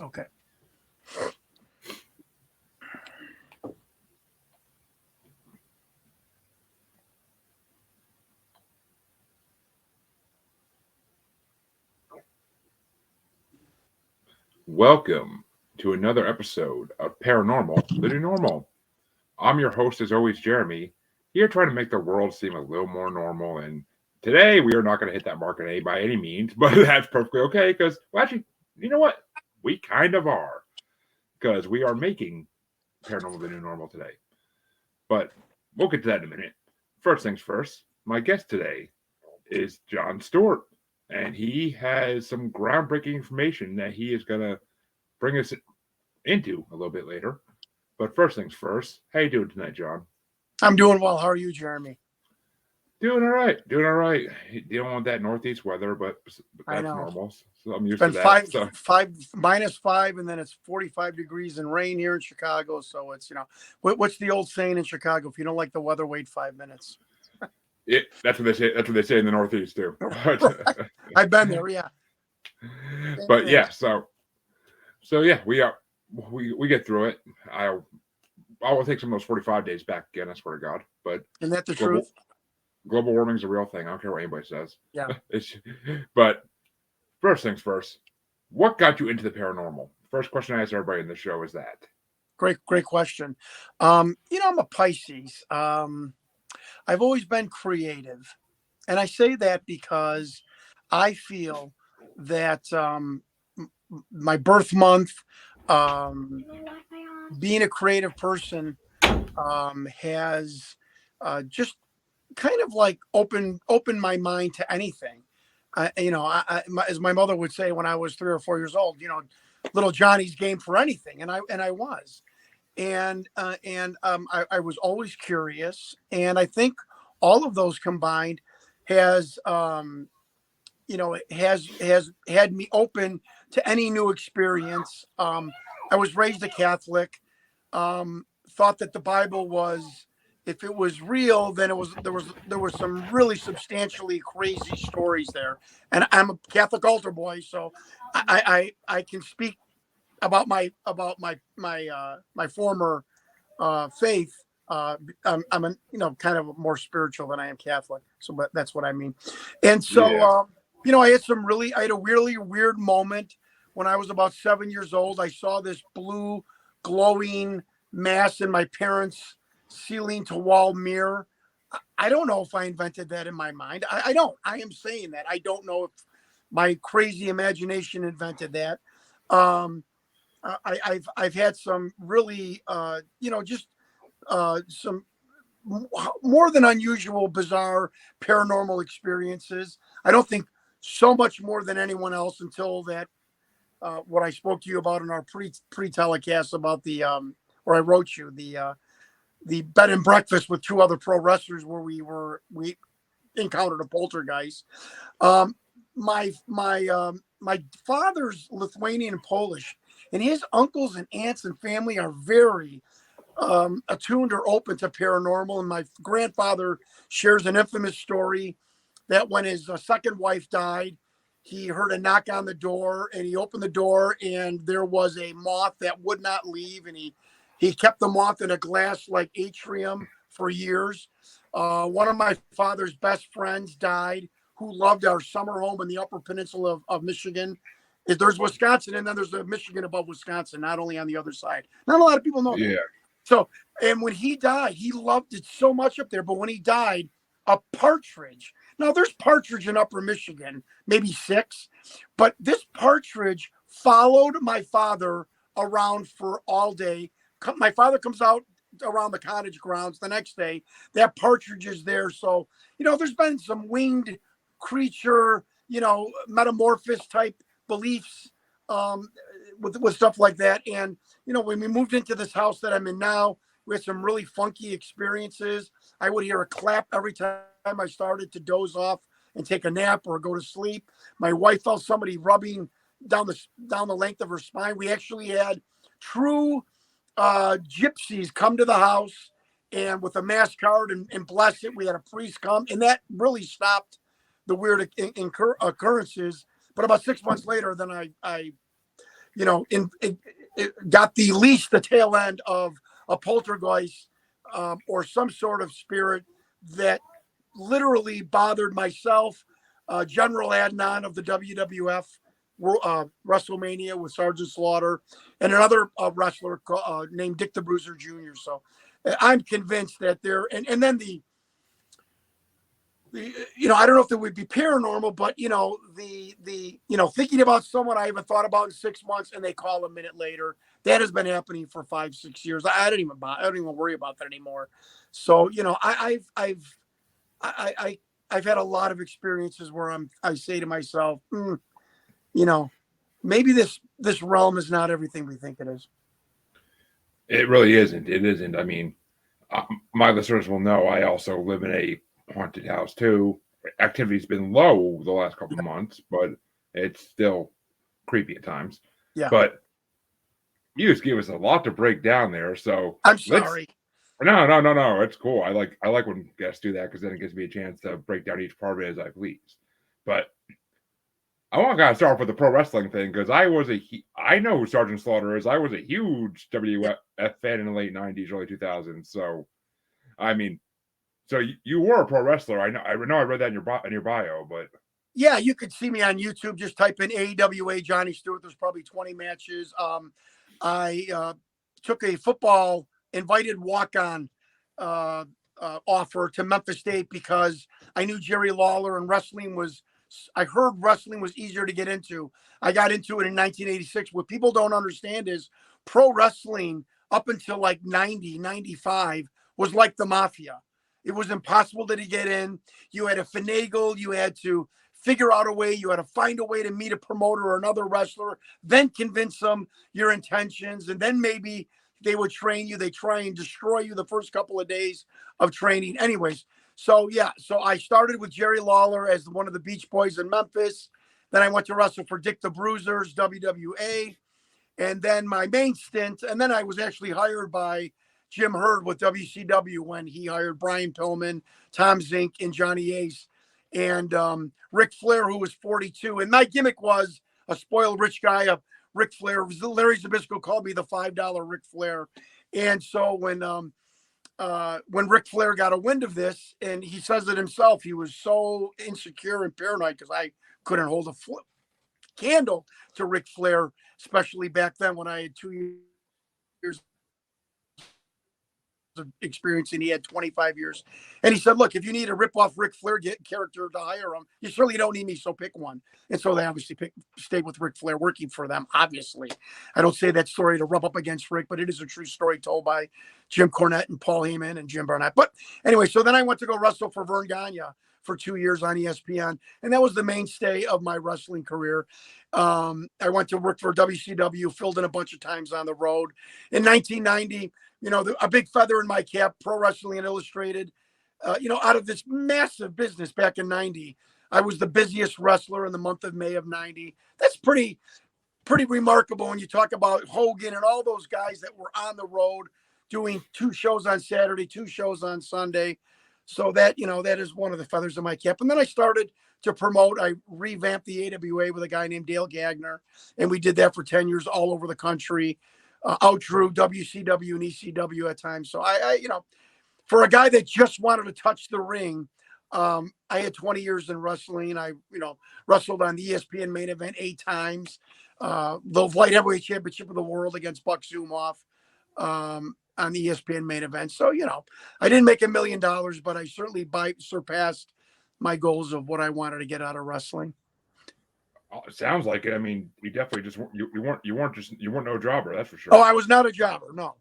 Okay. Welcome to another episode of Paranormal, the New Normal. I'm your host, as always, Jeremy, here trying to make the world seem a little more normal. And today we are not going to hit that mark by any means, but that's perfectly okay because, well, actually, you know what? We kind of are because we are making Paranormal, the New Normal today. But we'll get to that in a minute. First things first, my guest today is Jon Stewart, and he has some groundbreaking information that he is going to bring us into a little bit later. But first things first, how you doing tonight, Jon? I'm doing well. How are you, Jeremy? Doing all right. Doing all right. Dealing with that northeast weather, but I that's know. normal. So I'm used It's to been that. -5, and then it's 45 degrees and rain here in Chicago. So it's, what's the old saying in Chicago? If you don't like the weather, wait 5 minutes. That's what they say. That's what they say in the northeast too. I've been there. Yeah. But yeah, so yeah, we get through it. I will take some of those 45 days back again. I swear to God. But isn't that the truth? Global warming is a real thing. I don't care what anybody says. Yeah. But first things first, what got you into the paranormal? First question I ask everybody in the show is that. Great question. I'm a Pisces. I've always been creative. And I say that because I feel that my birth month, being a creative person, has just kind of like opened my mind to anything. As my mother would say when I was 3 or 4 years old, little Johnny's game for anything, and I was, and I was always curious, and I think all of those combined has has had me open to any new experience. I was raised a Catholic. Thought that the Bible was, if it was real, then there was some really substantially crazy stories there. And I'm a Catholic altar boy, so I can speak about my former faith. I'm kind of more spiritual than I am Catholic, so but that's what I mean. And so I had a really weird moment when I was about 7 years old. I saw this blue glowing mass in my parents' ceiling to wall mirror. I don't know if I invented that in my mind. I don't. I am saying that. I don't know if my crazy imagination invented that. I've had some really some more than unusual, bizarre paranormal experiences. I don't think so much more than anyone else until that what I spoke to you about in our pre-telecast about the where I wrote you the bed and breakfast with 2 other pro wrestlers where we encountered a poltergeist. My father's Lithuanian and Polish, and his uncles and aunts and family are very attuned or open to paranormal. And my grandfather shares an infamous story that when his second wife died, he heard a knock on the door, and he opened the door, and there was a moth that would not leave, and he kept the moth in a glass like atrium for years. One of my father's best friends died, who loved our summer home in the Upper Peninsula of Michigan. There's Wisconsin, and then there's the Michigan above Wisconsin, not only on the other side. Not a lot of people know that. Yeah. So, and when he died, he loved it so much up there. But when he died, a partridge. Now, there's partridge in Upper Michigan, maybe 6. But this partridge followed my father around for all day. My father comes out around the cottage grounds the next day. That partridge is there. So, there's been some winged creature, metamorphosis type beliefs with stuff like that. And, when we moved into this house that I'm in now, we had some really funky experiences. I would hear a clap every time I started to doze off and take a nap or go to sleep. My wife felt somebody rubbing down the length of her spine. We actually had true gypsies come to the house and with a mass card and bless it. We had a priest come, and that really stopped the weird occurrences. But about 6 months later, then I it got the tail end of a poltergeist or some sort of spirit that literally bothered myself, General Adnan of the WWF, WrestleMania with Sergeant Slaughter, and another wrestler named Dick the Bruiser Jr. So I'm convinced that and then I don't know if it would be paranormal, but thinking about someone I haven't thought about in 6 months and they call a minute later, that has been happening for 5-6 years. I don't even worry about that anymore. So, I've had a lot of experiences where I say to myself, maybe this realm is not everything we think it is. It really isn't. It isn't. I mean, my listeners will know I also live in a haunted house too. Activity's been low the last couple of months, but it's still creepy at times. Yeah. But you just gave us a lot to break down there. So I'm sorry. No. It's cool. I like when guests do that because then it gives me a chance to break down each part of it as I please. But I want to start off with the pro wrestling thing because I know who Sergeant Slaughter is. I was a huge WWF fan in the late '90s, early 2000s. So, I mean, so you were a pro wrestler. I know. I read that in your bio, but yeah, you could see me on YouTube. Just type in AWA Johnny Stewart. There's probably 20 matches. I took a football invited walk-on offer to Memphis State because I knew Jerry Lawler and I heard wrestling was easier to get into. I got into it in 1986. What people don't understand is pro wrestling up until like 90, 95 was like the mafia. It was impossible to get in. You had to finagle. You had to figure out a way. You had to find a way to meet a promoter or another wrestler, then convince them your intentions. And then maybe they would train you. They try and destroy you the first couple of days of training. Anyways, so I started with Jerry Lawler as one of the Beach Boys in Memphis. Then I went to wrestle for Dick the Bruiser's WWA. And then my main stint, and then I was actually hired by Jim Herd with WCW when he hired Brian Pillman, Tom Zink, and Johnny Ace, and Ric Flair, who was 42. And my gimmick was a spoiled rich guy, Ric Flair. Larry Zbyszko called me the $5 Ric Flair. And so when Ric Flair got a wind of this, and he says it himself, he was so insecure and paranoid because I couldn't hold a candle to Ric Flair, especially back then when I had 2 years of experience and he had 25 years. And he said, look, if you need a rip-off Ric Flair character to hire him, you certainly don't need me, so pick one. And so they obviously stayed with Ric Flair working for them, obviously. I don't say that story to rub up against Rick, but it is a true story told by Jim Cornette and Paul Heyman and Jim Barnett. But anyway, so then I went to go wrestle for Vern Gagne for 2 years on ESPN, and that was the mainstay of my wrestling career. I went to work for WCW, filled in a bunch of times on the road. In 1990, a big feather in my cap, Pro Wrestling Illustrated, out of this massive business back in 90, I was the busiest wrestler in the month of May of 90. That's pretty remarkable when you talk about Hogan and all those guys that were on the road doing 2 shows on Saturday, 2 shows on Sunday. So that is one of the feathers in my cap. And then I started to promote. I revamped the AWA with a guy named Dale Gagner, and we did that for 10 years all over the country. Outdrew WCW and ECW at times. So I for a guy that just wanted to touch the ring, I had 20 years in wrestling. I, wrestled on the ESPN Main Event 8 times, the Light Heavyweight Championship of the World against Buck Zumhofe, on the ESPN Main Event. So, I didn't make $1 million, but I certainly surpassed my goals of what I wanted to get out of wrestling. It sounds like it. I mean, you definitely just you weren't no jobber, that's for sure. Oh, I was not a jobber. No.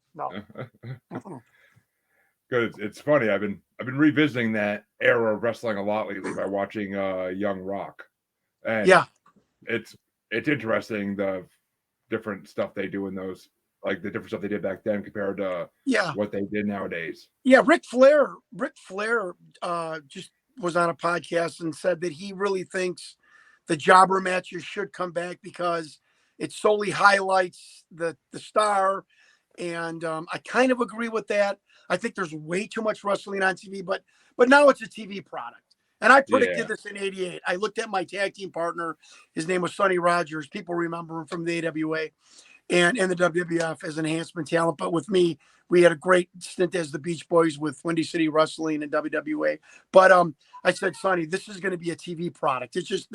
Good. It's funny. I've been revisiting that era of wrestling a lot lately by watching Young Rock, and it's interesting the different stuff they do in those, like the different stuff they did back then compared to what they did nowadays. Yeah, Ric Flair just was on a podcast and said that he really thinks the jobber matches should come back because it solely highlights the star. And I kind of agree with that. I think there's way too much wrestling on TV, but now it's a TV product. And I Yeah. predicted this in '88. I looked at my tag team partner. His name was Sonny Rogers. People remember him from the AWA and the WWF as enhancement talent. But with me, we had a great stint as the Beach Boys with Windy City Wrestling and WWA. But I said, Sonny, this is going to be a TV product. It's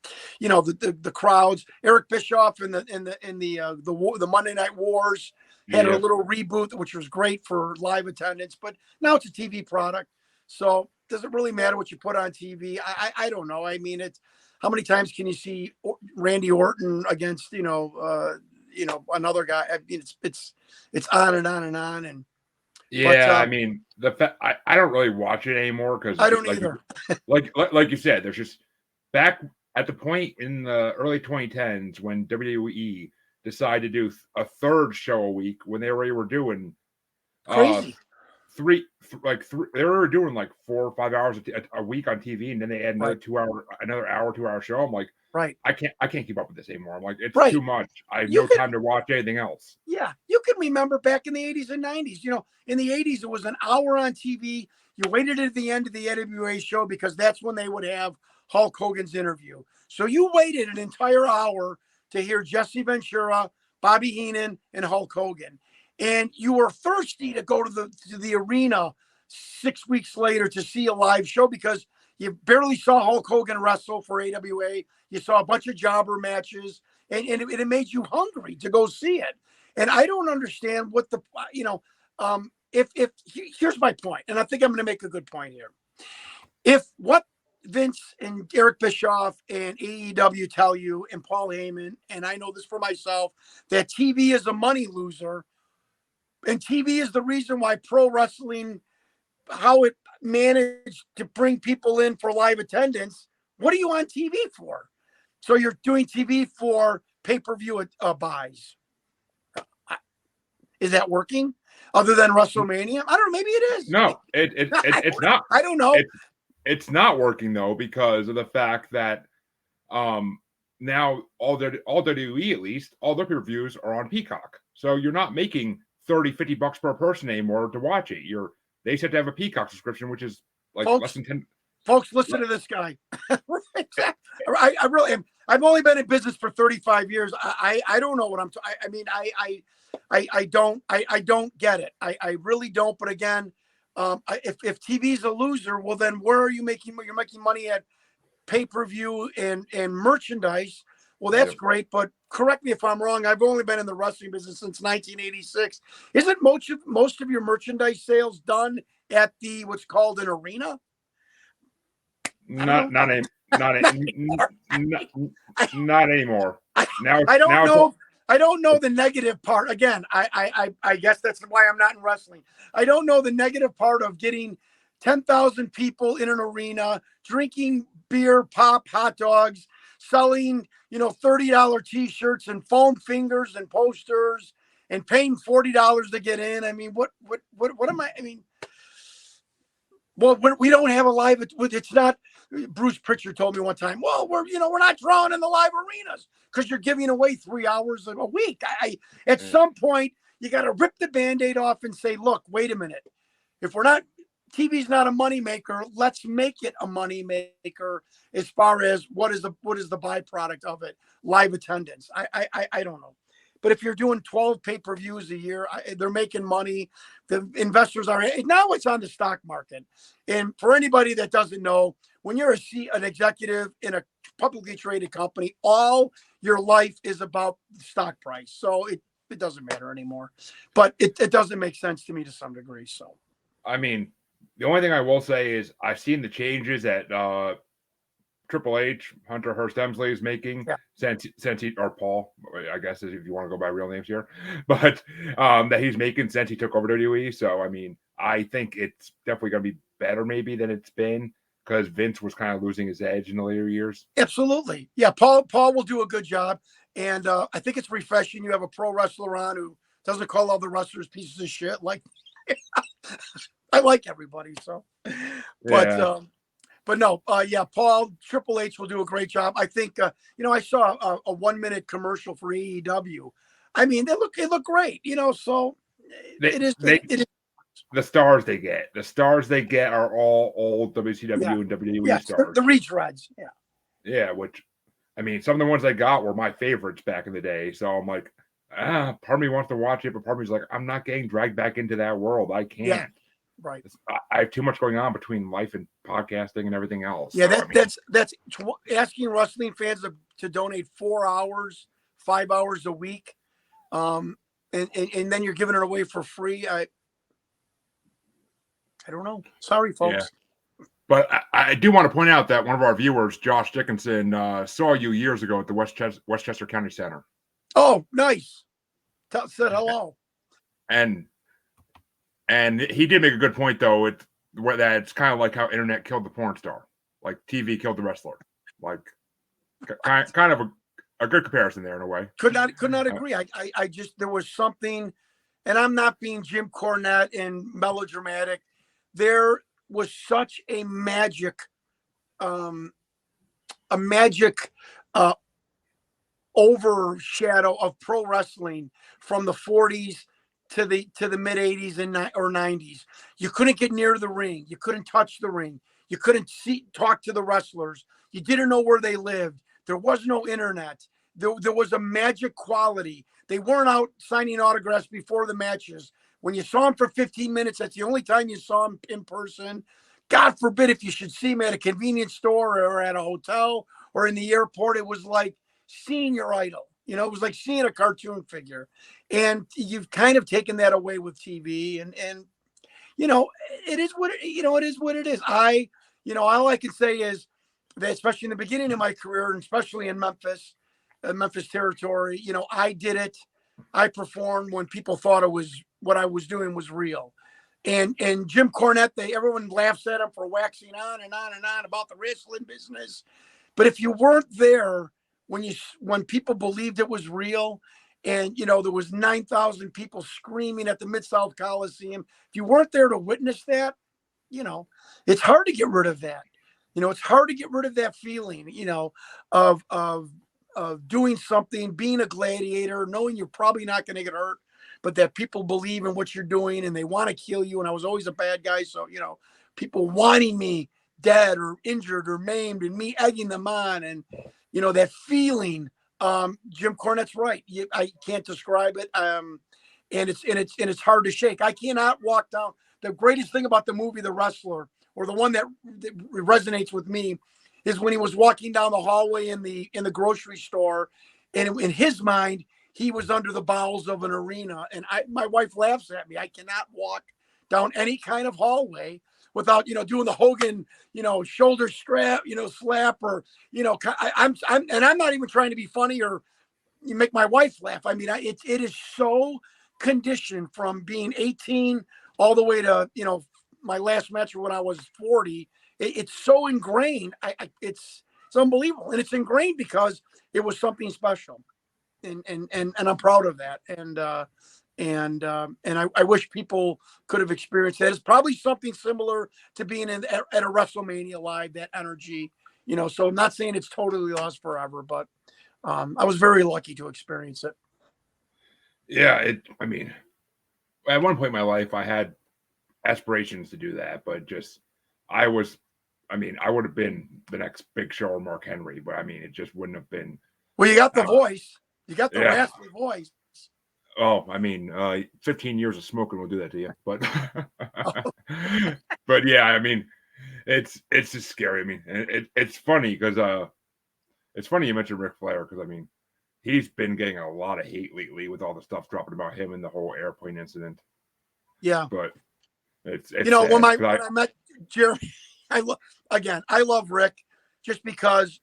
the crowds. Eric Bischoff and the Monday Night Wars had a little reboot, which was great for live attendance. But now it's a TV product. So does it really matter what you put on TV? I don't know. I mean, it's how many times can you see Randy Orton against another guy? I mean, it's on and on and on. And I mean, I don't really watch it anymore because I don't either. like you said, there's just back at the point in the early 2010s when WWE decided to do a third show a week when they already were doing crazy. They were doing like 4 or 5 hours a week on TV, and then they add another 2-hour show. I'm like, right, I can't keep up with this anymore. I'm like, it's too much. I have time to watch anything else. Yeah, you can remember back in the 80s and 90s. In the 80s, it was an hour on TV. You waited at the end of the AWA show because that's when they would have Hulk Hogan's interview. So you waited an entire hour to hear Jesse Ventura, Bobby Heenan, and Hulk Hogan. And you were thirsty to go to the arena 6 weeks later to see a live show because you barely saw Hulk Hogan wrestle for AWA. You saw a bunch of jobber matches, and it made you hungry to go see it. And I don't understand what here's my point, and I think I'm going to make a good point here. If what Vince and Eric Bischoff and AEW tell you, and Paul Heyman, and I know this for myself, that TV is a money loser, and TV is the reason why pro wrestling, how it managed to bring people in for live attendance. What are you on TV for? So you're doing TV for pay-per-view buys. Is that working? Other than WrestleMania? I don't know. Maybe it is. No, it's not. I don't know. It's not working though because of the fact that now all WWE, at least all their pay-per-views are on Peacock. So you're not making $30-$50 per person anymore to watch it. They said to have a Peacock subscription, which is like less than 10. Folks, listen to this guy. I really am. I've only been in business for 35 years. I don't know what I'm. I don't get it. I really don't. But again, if TV's a loser, well then where are you making? You're making money at pay-per-view and merchandise. Well, that's great, but correct me if I'm wrong. I've only been in the wrestling business since 1986. Isn't most of your merchandise sales done at what's called an arena? Not anymore. I don't know the negative part. Again, I guess that's why I'm not in wrestling. I don't know the negative part of getting 10,000 people in an arena, drinking beer, pop, hot dogs, selling, $30 t-shirts and foam fingers and posters and paying $40 to get in. I mean, what am I mean, well, we don't have a live, it's not, Bruce Pritchard told me one time, well, we're not drawing in the live arenas because you're giving away 3 hours a week. At some point, you got to rip the Band-Aid off and say, look, wait a minute. If TV's not a moneymaker, let's make it a moneymaker as far as what is the byproduct of it? Live attendance. I don't know. But if you're doing 12 pay-per-views a year, they're making money. The investors are now it's on the stock market. And for anybody that doesn't know, when you're an executive in a publicly traded company, all your life is about the stock price. So it doesn't matter anymore. But it doesn't make sense to me to some degree. So, I mean, the only thing I will say is I've seen the changes at Triple H, Hunter Hearst Hemsley is making since he, or Paul, I guess if you want to go by real names here, but that he's making since he took over WWE. So, I mean, I think it's definitely going to be better maybe than it's been because Vince was kind of losing his edge in the later years. Absolutely. Yeah, Paul will do a good job. And I think it's refreshing. You have a pro wrestler on who doesn't call all the wrestlers pieces of shit. Like, I like everybody. So, but no, Paul, Triple H will do a great job. I think, I saw a 1-minute commercial for AEW. I mean, they look great, so it is. the stars they get. The stars they get are all old WCW Yeah. and WWE Yeah, stars. the retreads. Yeah. Yeah, which, I mean, some of the ones I got were my favorites back in the day. So I'm like, part of me wants to watch it, but part of me's like, I'm not getting dragged back into that world. I can't. Yeah. Right. I have too much going on between life and podcasting and everything else. Yeah, so, that's asking wrestling fans to donate 4 hours, 5 hours a week, and then you're giving it away for free. I don't know. Sorry, folks. Yeah. But I do want to point out that one of our viewers, Josh Dickinson, saw you years ago at the Westchester County Center. Oh, nice. Said hello. And he did make a good point, though. It's kind of like how internet killed the porn star, like TV killed the wrestler. Like, kind of a good comparison there in a way. Could not agree. I just, there was something, and I'm not being Jim Cornette and melodramatic. There was such a magic overshadow of pro wrestling from the 40s to the mid 80s and or 90s. You couldn't get near the ring. You couldn't touch the ring. You couldn't talk to the wrestlers. You didn't know where they lived. There was no internet. There was a magic quality. They weren't out signing autographs before the matches. When you saw them for 15 minutes, that's the only time you saw them in person. God forbid if you should see them at a convenience store or at a hotel or in the airport. It was like seeing your idol. You know, it was like seeing a cartoon figure. And you've kind of taken that away with TV. And you know, it is what it is. All I can say is that, especially in the beginning of my career, and especially in Memphis territory, you know, I did it. I performed when people thought what I was doing was real. And Jim Cornette, everyone laughs at him for waxing on and on and on about the wrestling business. But if you weren't there when people believed it was real, and you know there was 9,000 people screaming at the Mid-South Coliseum, if you weren't there to witness that, you know, it's hard to get rid of that. You know, it's hard to get rid of that feeling, you know, of doing something, being a gladiator, knowing you're probably not going to get hurt, but that people believe in what you're doing and they want to kill you. And I was always a bad guy. So, you know, people wanting me dead or injured or maimed and me egging them on. And, you know, that feeling, Jim Cornette's right. I can't describe it. And it's hard to shake. I cannot walk down. The greatest thing about the movie, The Wrestler, or the one that resonates with me, is when he was walking down the hallway in the grocery store, and in his mind, he was under the bowels of an arena. And my wife laughs at me. I cannot walk down any kind of hallway without, you know, doing the Hogan, you know, shoulder strap, you know, slap, or, you know, I'm not even trying to be funny or you make my wife laugh. I mean, it is so conditioned from being 18 all the way to, you know, my last match when I was 40. It's so ingrained. It's unbelievable. And it's ingrained because it was something special. And I'm proud of that. And I wish people could have experienced that. It's probably something similar to being at a WrestleMania live, that energy, you know. So I'm not saying it's totally lost forever, but I was very lucky to experience it. Yeah, I mean, at one point in my life, I had aspirations to do that, but I would have been the next Big Show or Mark Henry, but I mean, it just wouldn't have been. Well, you got the voice. You got the raspy voice. Oh, I mean, 15 years of smoking will do that to you. But, but yeah, I mean, it's just scary. I mean, it's funny because it's funny you mentioned Ric Flair, because I mean, he's been getting a lot of hate lately with all the stuff dropping about him and the whole airplane incident. Yeah, but it's you know, when I met Jeremy, I love Rick just because.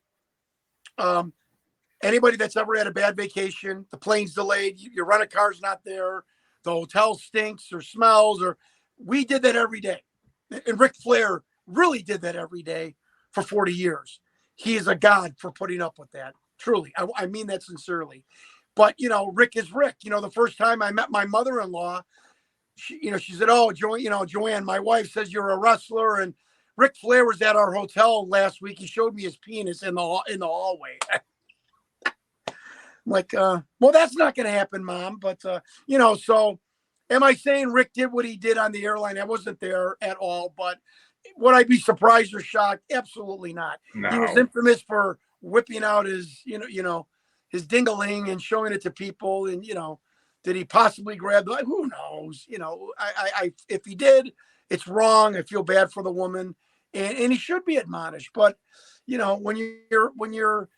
Anybody that's ever had a bad vacation, the plane's delayed, your rental car's not there, the hotel stinks or smells, or we did that every day. And Ric Flair really did that every day for 40 years. He is a god for putting up with that. Truly. I mean that sincerely. But, you know, Rick is Rick. You know, the first time I met my mother-in-law, she said, "Oh, Joanne, my wife says you're a wrestler." And Ric Flair was at our hotel last week. He showed me his penis in the hallway. I'm like, well, that's not going to happen, Mom. But, you know, so Am I saying Rick did what he did on the airline? I wasn't there at all, but would I be surprised or shocked? Absolutely not. He was No. infamous for whipping out his, his dingaling and showing it to people. And, did he possibly grab the, who knows? If he did, it's wrong. I feel bad for the woman, and he should be admonished. But, when you're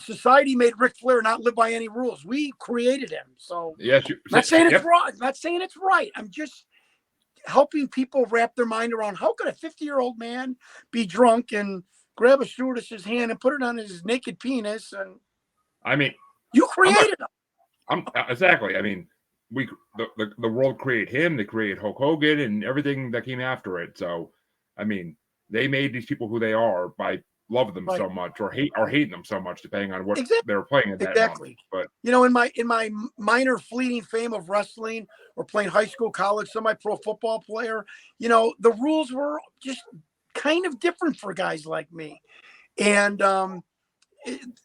society made Ric Flair not live by any rules. We created him. So yes, not saying it's wrong. Not saying it's right. I'm just helping people wrap their mind around how could a 50-year-old man be drunk and grab a stewardess's hand and put it on his naked penis. And I mean, you created him. Exactly. I mean, the world created him. They created Hulk Hogan and everything that came after it. So, I mean, they made these people who they are by loving them so much or hating them so much, depending on what they were playing at that moment. But in my minor fleeting fame of wrestling or playing high school, college, semi-pro football player, the rules were just kind of different for guys like me. And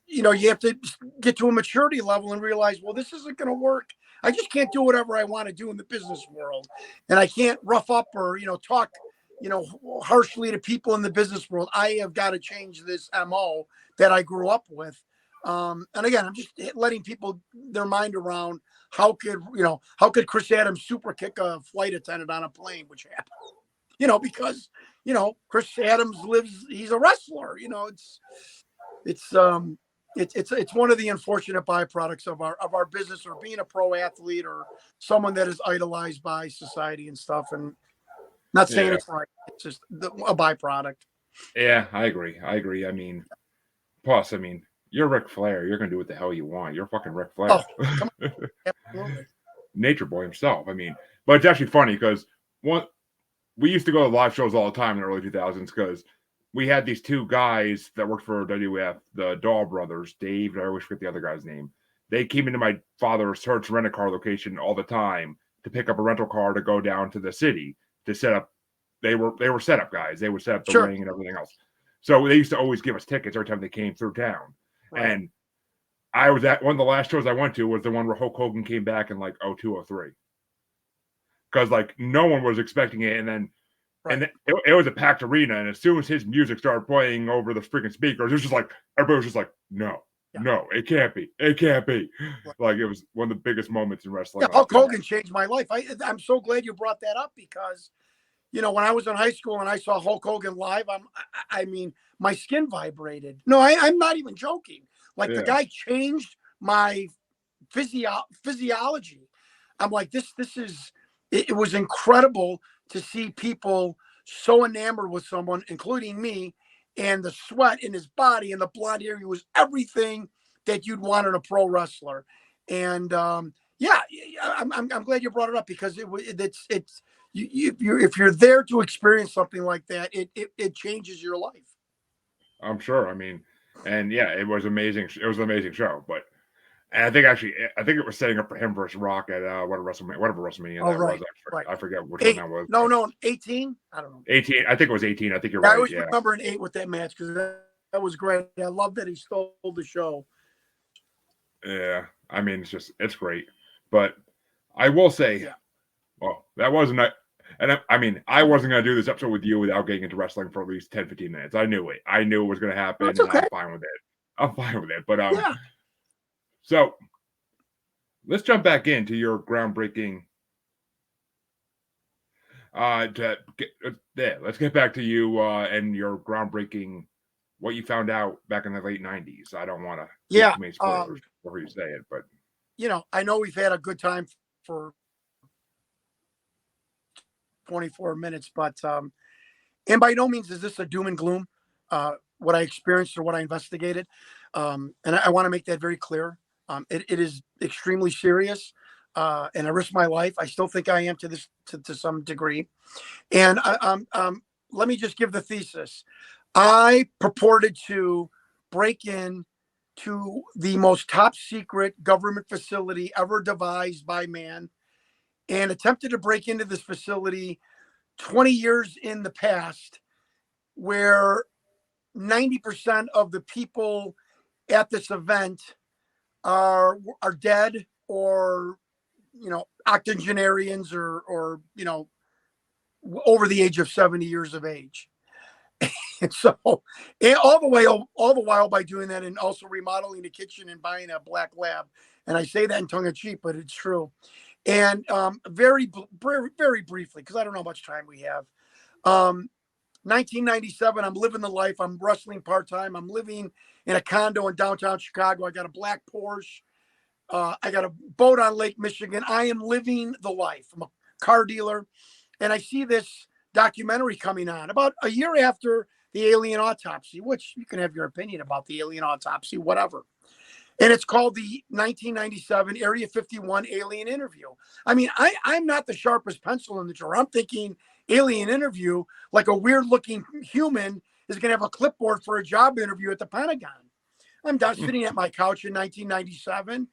you have to get to a maturity level and realize, well, this isn't going to work. I just can't do whatever I want to do in the business world, and I can't rough up or talk harshly to people in the business world. I have got to change this MO that I grew up with. And again, I'm just letting people their mind around how could Chris Adams super kick a flight attendant on a plane, which happened, because, Chris Adams he's a wrestler, it's one of the unfortunate byproducts of our business or being a pro athlete or someone that is idolized by society and stuff. And not saying it's right. It's just a byproduct. Yeah, I agree. I mean, plus, you're Ric Flair. You're going to do what the hell you want. You're fucking Ric Flair. Oh, come on. Absolutely. Nature Boy himself. But it's actually funny because we used to go to live shows all the time in the early 2000s because we had these two guys that worked for WWF, the Dahl brothers, Dave, and I always forget the other guy's name. They came into my father's Hertz rent-a-car location all the time to pick up a rental car to go down to the city to set up. They were setup guys. They would set up the ring and everything else. So they used to always give us tickets every time they came through town. Right. And I was at one of the last shows I went to was the one where Hulk Hogan came back in like 0203. Because no one was expecting it. And then it was a packed arena. And as soon as his music started playing over the freaking speakers, it was just like, everybody was just like, no, it can't be. It can't be. Right. It was one of the biggest moments in wrestling. Yeah, Hulk Hogan changed my life. I'm so glad you brought that up because, when I was in high school and I saw Hulk Hogan live, my skin vibrated. No, I'm not even joking. The guy changed my physiology. I'm like, it was incredible to see people so enamored with someone, including me, and the sweat in his body and the blonde hair. He was everything that you'd want in a pro wrestler. And I'm glad you brought it up because if you're there to experience something like that, it changes your life. I'm sure. It was amazing. It was an amazing show, and I think it was setting up for him versus Rock at whatever WrestleMania that was. I forget which one that was. No, 18. I don't know. 18. I think it was 18. I think you're right. I always remember an 8 with that match because that was great. I love that he stole the show. Yeah, it's great, but I will say, well, that wasn't. And I wasn't going to do this episode with you without getting into wrestling for at least 10, 15 minutes. I knew it. I knew it was going to happen. That's okay. And I'm fine with it. But so let's jump back into your groundbreaking. Let's get back to you and your groundbreaking. What you found out back in the late 90s. I don't want to give too many spoilers before you say it, but I know we've had a good time for 24 minutes, but and by no means is this a doom and gloom, what I experienced or what I investigated. And I want to make that very clear. It is extremely serious, and I risked my life. I still think I am to some degree. And let me just give the thesis. I purported to break in to the most top secret government facility ever devised by man and attempted to break into this facility 20 years in the past where 90% of the people at this event are dead or octogenarians or over the age of 70 years of age. And so, and all the while by doing that and also remodeling the kitchen and buying a black lab. And I say that in tongue in cheek, but it's true. And very, very briefly, because I don't know how much time we have. 1997, I'm living the life. I'm wrestling part-time. I'm living in a condo in downtown Chicago. I got a black Porsche. I got a boat on Lake Michigan. I am living the life. I'm a car dealer. And I see this documentary coming on about a year after the alien autopsy, which you can have your opinion about the alien autopsy, whatever. And it's called the 1997 Area 51 Alien Interview. I mean, I'm not the sharpest pencil in the drawer. I'm thinking alien interview, like a weird looking human is going to have a clipboard for a job interview at the Pentagon. I'm down sitting at my couch in 1997,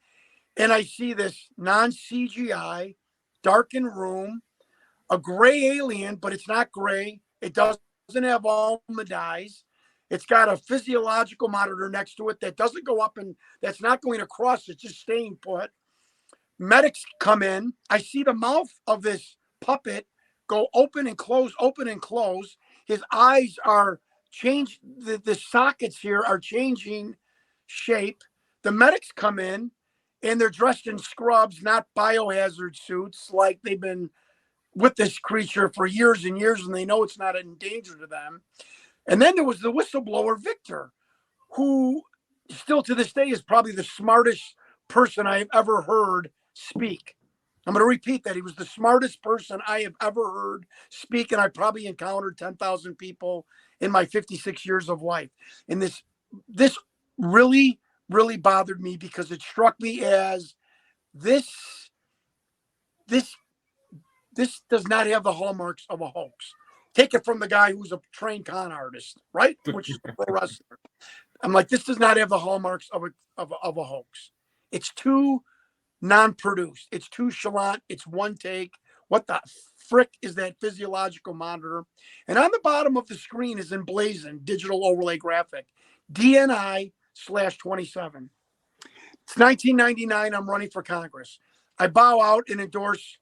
and I see this non-CGI, darkened room, a gray alien, but it's not gray. It doesn't have all the dyes. It's got a physiological monitor next to it that doesn't go up and that's not going across. It's just staying put. Medics come in. I see the mouth of this puppet go open and close, open and close. His eyes are changed. The sockets here are changing shape. The medics come in and they're dressed in scrubs, not biohazard suits, like they've been with this creature for years and years and they know it's not in danger to them. And then there was the whistleblower, Victor, who still to this day is probably the smartest person I have ever heard speak. I'm going to repeat that. He was the smartest person I have ever heard speak, and I probably encountered 10,000 people in my 56 years of life. And this really, really bothered me because it struck me as this does not have the hallmarks of a hoax. Take it from the guy who's a trained con artist, right? Which is a pro wrestler. I'm like, this does not have the hallmarks of a hoax. It's too non-produced. It's too chalant. It's one take. What the frick is that physiological monitor? And on the bottom of the screen is emblazoned digital overlay graphic, DNI/27. It's 1999. I'm running for Congress. I bow out and endorse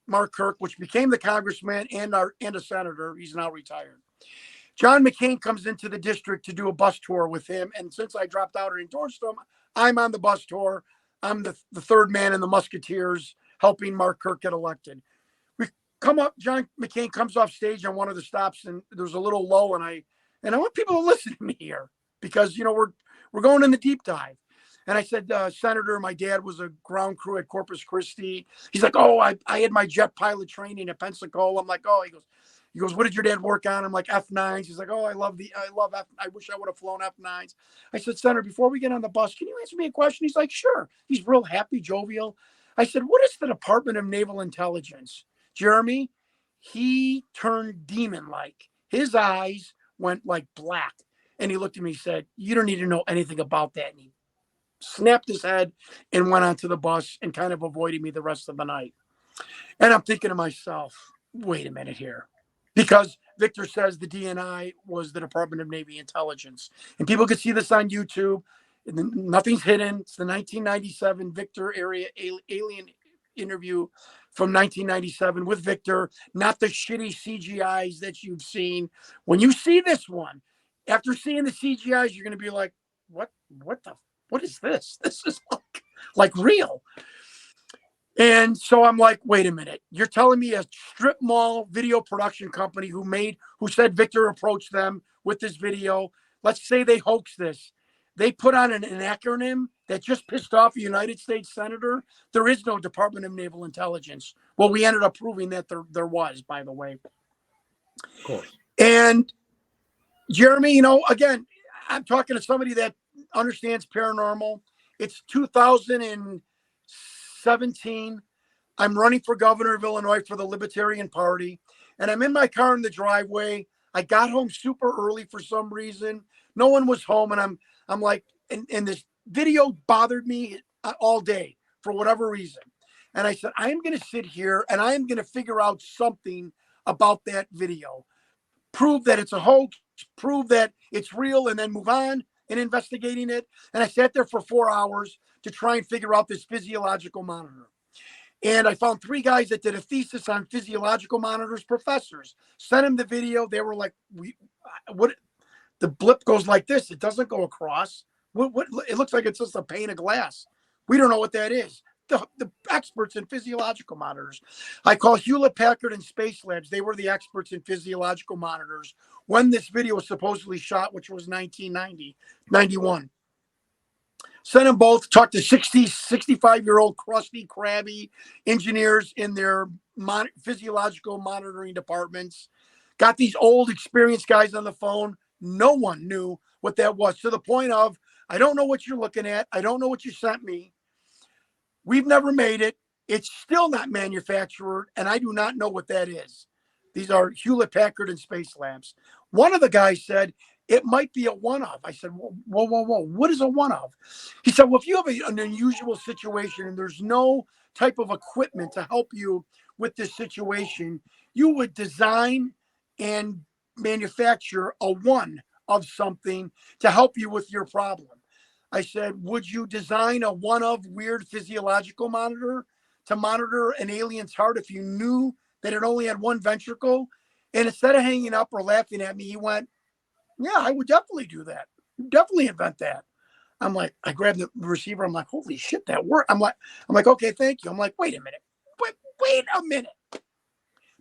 Mark Kirk, which became the congressman and a senator. He's now retired. John McCain comes into the district to do a bus tour with him. And since I dropped out and endorsed him, I'm on the bus tour. I'm the third man in the Musketeers helping Mark Kirk get elected. We come up, John McCain comes off stage on one of the stops and there's a little lull. And I want people to listen to me here because, we're going in the deep dive. And I said, Senator, my dad was a ground crew at Corpus Christi. He's like, oh, I had my jet pilot training at Pensacola. I'm like, oh, he goes, what did your dad work on? I'm like, F9s. He's like, oh, I love F. I wish I would have flown F9s. I said, Senator, before we get on the bus, can you answer me a question? He's like, sure. He's real happy, jovial. I said, what is the Department of Naval Intelligence? Jeremy, he turned demon-like. His eyes went like black. And he looked at me and said, you don't need to know anything about that. And he snapped his head and went onto the bus and kind of avoided me the rest of the night. And I'm thinking to myself, wait a minute here. Because Victor says the DNI was the Department of Navy Intelligence. And people can see this on YouTube. And nothing's hidden. It's the 1997 Victor area alien interview from 1997 with Victor, not the shitty CGIs that you've seen. When you see this one, after seeing the CGIs, you're going to be like, what is this? This is like real. And so I'm like, wait a minute. You're telling me a strip mall video production company who said Victor approached them with this video. Let's say they hoaxed this. They put on an acronym that just pissed off a United States senator. There is no Department of Naval Intelligence. Well, we ended up proving that there was, by the way. Of course. And Jeremy, again, I'm talking to somebody that understands paranormal. It's 2017. I'm running for governor of Illinois for the Libertarian Party. And I'm in my car in the driveway. I got home super early for some reason. No one was home. And I'm like, and this video bothered me all day for whatever reason. And I said, I am going to sit here and I am going to figure out something about that video. Prove that it's a hoax, prove that it's real, and then move on in investigating it. And I sat there for 4 hours to try and figure out this physiological monitor. And I found 3 guys that did a thesis on physiological monitors, professors. Sent them the video. They were like, what? The blip goes like this. It doesn't go across. What? It looks like it's just a pane of glass. We don't know what that is. The experts in physiological monitors. I call Hewlett Packard and Space Labs. They were the experts in physiological monitors when this video was supposedly shot, which was 91. Sent them both, talked to 65-year-old crusty, crabby engineers in their physiological monitoring departments. Got these old, experienced guys on the phone. No one knew what that was, to the point of, I don't know what you're looking at. I don't know what you sent me. We've never made it. It's still not manufactured, and I do not know what that is. These are Hewlett Packard and Space Labs. One of the guys said, it might be a one-of. I said, whoa. What is a one-of? He said, well, if you have an unusual situation and there's no type of equipment to help you with this situation, you would design and manufacture a one of something to help you with your problem. I said, would you design a one-of weird physiological monitor to monitor an alien's heart if you knew that it only had one ventricle? And instead of hanging up or laughing at me, he went, yeah, I would definitely do that. Definitely invent that. I'm like, I grabbed the receiver. I'm like, holy shit, that worked. I'm like, okay, thank you. I'm like, wait a minute. Wait a minute.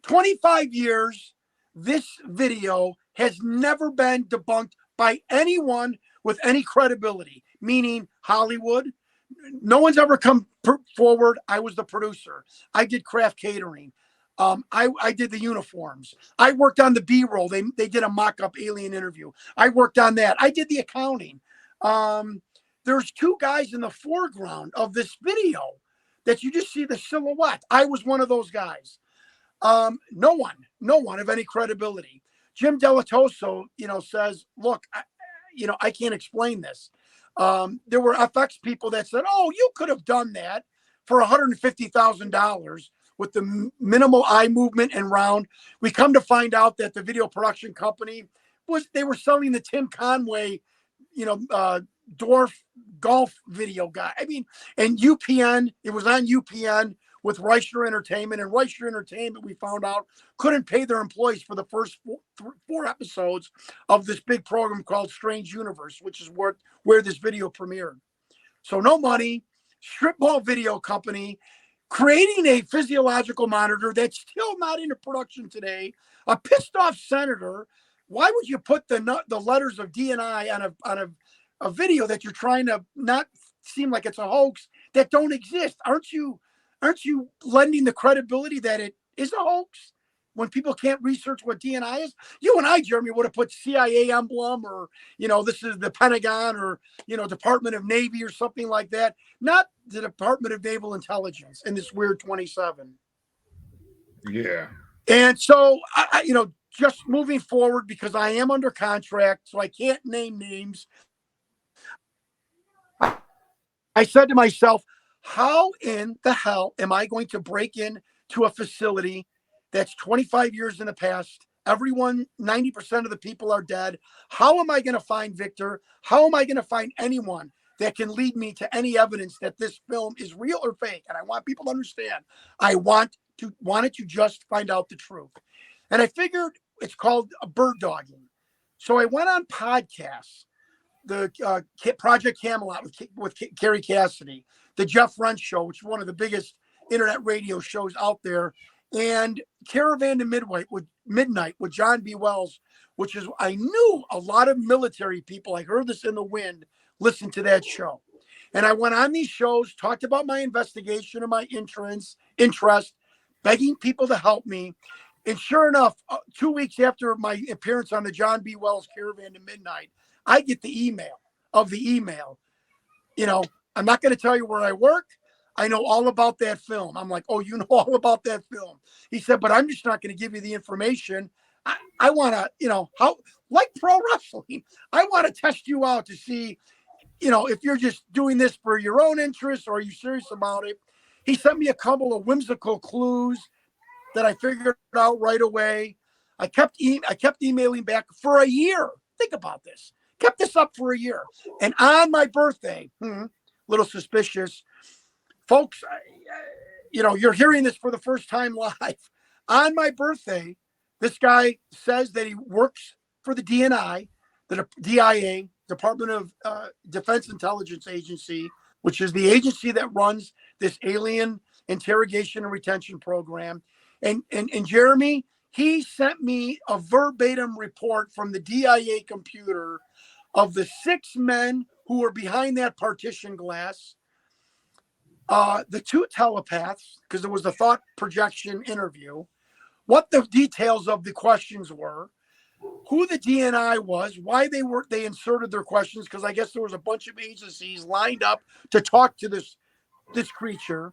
25 years, this video has never been debunked by anyone with any credibility, meaning Hollywood. No one's ever come forward. I was the producer. I did craft catering. I did the uniforms. I worked on the B-roll. They did a mock-up alien interview. I worked on that. I did the accounting. There's 2 guys in the foreground of this video that you just see the silhouette. I was one of those guys. No one of any credibility. Jim Delatoso, says, look, I can't explain this. There were FX people that said, oh, you could have done that for $150,000 with the minimal eye movement and round. We come to find out that the video production company they were selling the Tim Conway, dwarf golf video guy. I mean, and UPN, it was on UPN with Reicher Entertainment, and Reicher Entertainment, we found out, couldn't pay their employees for the first 4 episodes of this big program called Strange Universe, which is where this video premiered. So no money, strip mall video company, creating a physiological monitor that's still not into production today, a pissed off senator. Why would you put the letters of DNI on a video that you're trying to not seem like it's a hoax that don't exist? Aren't you lending the credibility that it is a hoax when people can't research what DNI is? You and I, Jeremy, would have put CIA emblem or, this is the Pentagon or, Department of Navy or something like that, not the Department of Naval Intelligence in this weird 27. Yeah. And so, I just moving forward, because I am under contract, so I can't name names. I said to myself, how in the hell am I going to break into a facility that's 25 years in the past? Everyone, 90% of the people are dead. How am I going to find Victor? How am I going to find anyone that can lead me to any evidence that this film is real or fake? And I want people to understand, I wanted to just find out the truth. And I figured it's called a bird dogging. So I went on podcasts, the Project Camelot with Carrie Cassidy, the Jeff Rench Show, which is one of the biggest internet radio shows out there, and Caravan to Midnight with John B. Wells, which is, I knew a lot of military people, I heard this in the wind, listened to that show. And I went on these shows, talked about my investigation and my interest, begging people to help me. And sure enough, 2 weeks after my appearance on the John B. Wells Caravan to Midnight, I get the email. I'm not going to tell you where I work. I know all about that film. I'm like, oh, you know all about that film. He said, but I'm just not going to give you the information. I want to, how, like pro wrestling, I want to test you out to see, if you're just doing this for your own interest or are you serious about it? He sent me a couple of whimsical clues that I figured out right away. I kept emailing back for a year. Think about this. Kept this up for a year. And on my birthday, little suspicious, folks, you're hearing this for the first time live. On my birthday, this guy says that he works for the DNI, the DIA, Department of Defense Intelligence Agency, which is the agency that runs this alien interrogation and retention program. And Jeremy, he sent me a verbatim report from the DIA computer of the 6 men who were behind that partition glass, the 2 telepaths, because there was a thought projection interview, what the details of the questions were, who the DNI was, why they inserted their questions, because I guess there was a bunch of agencies lined up to talk to this creature.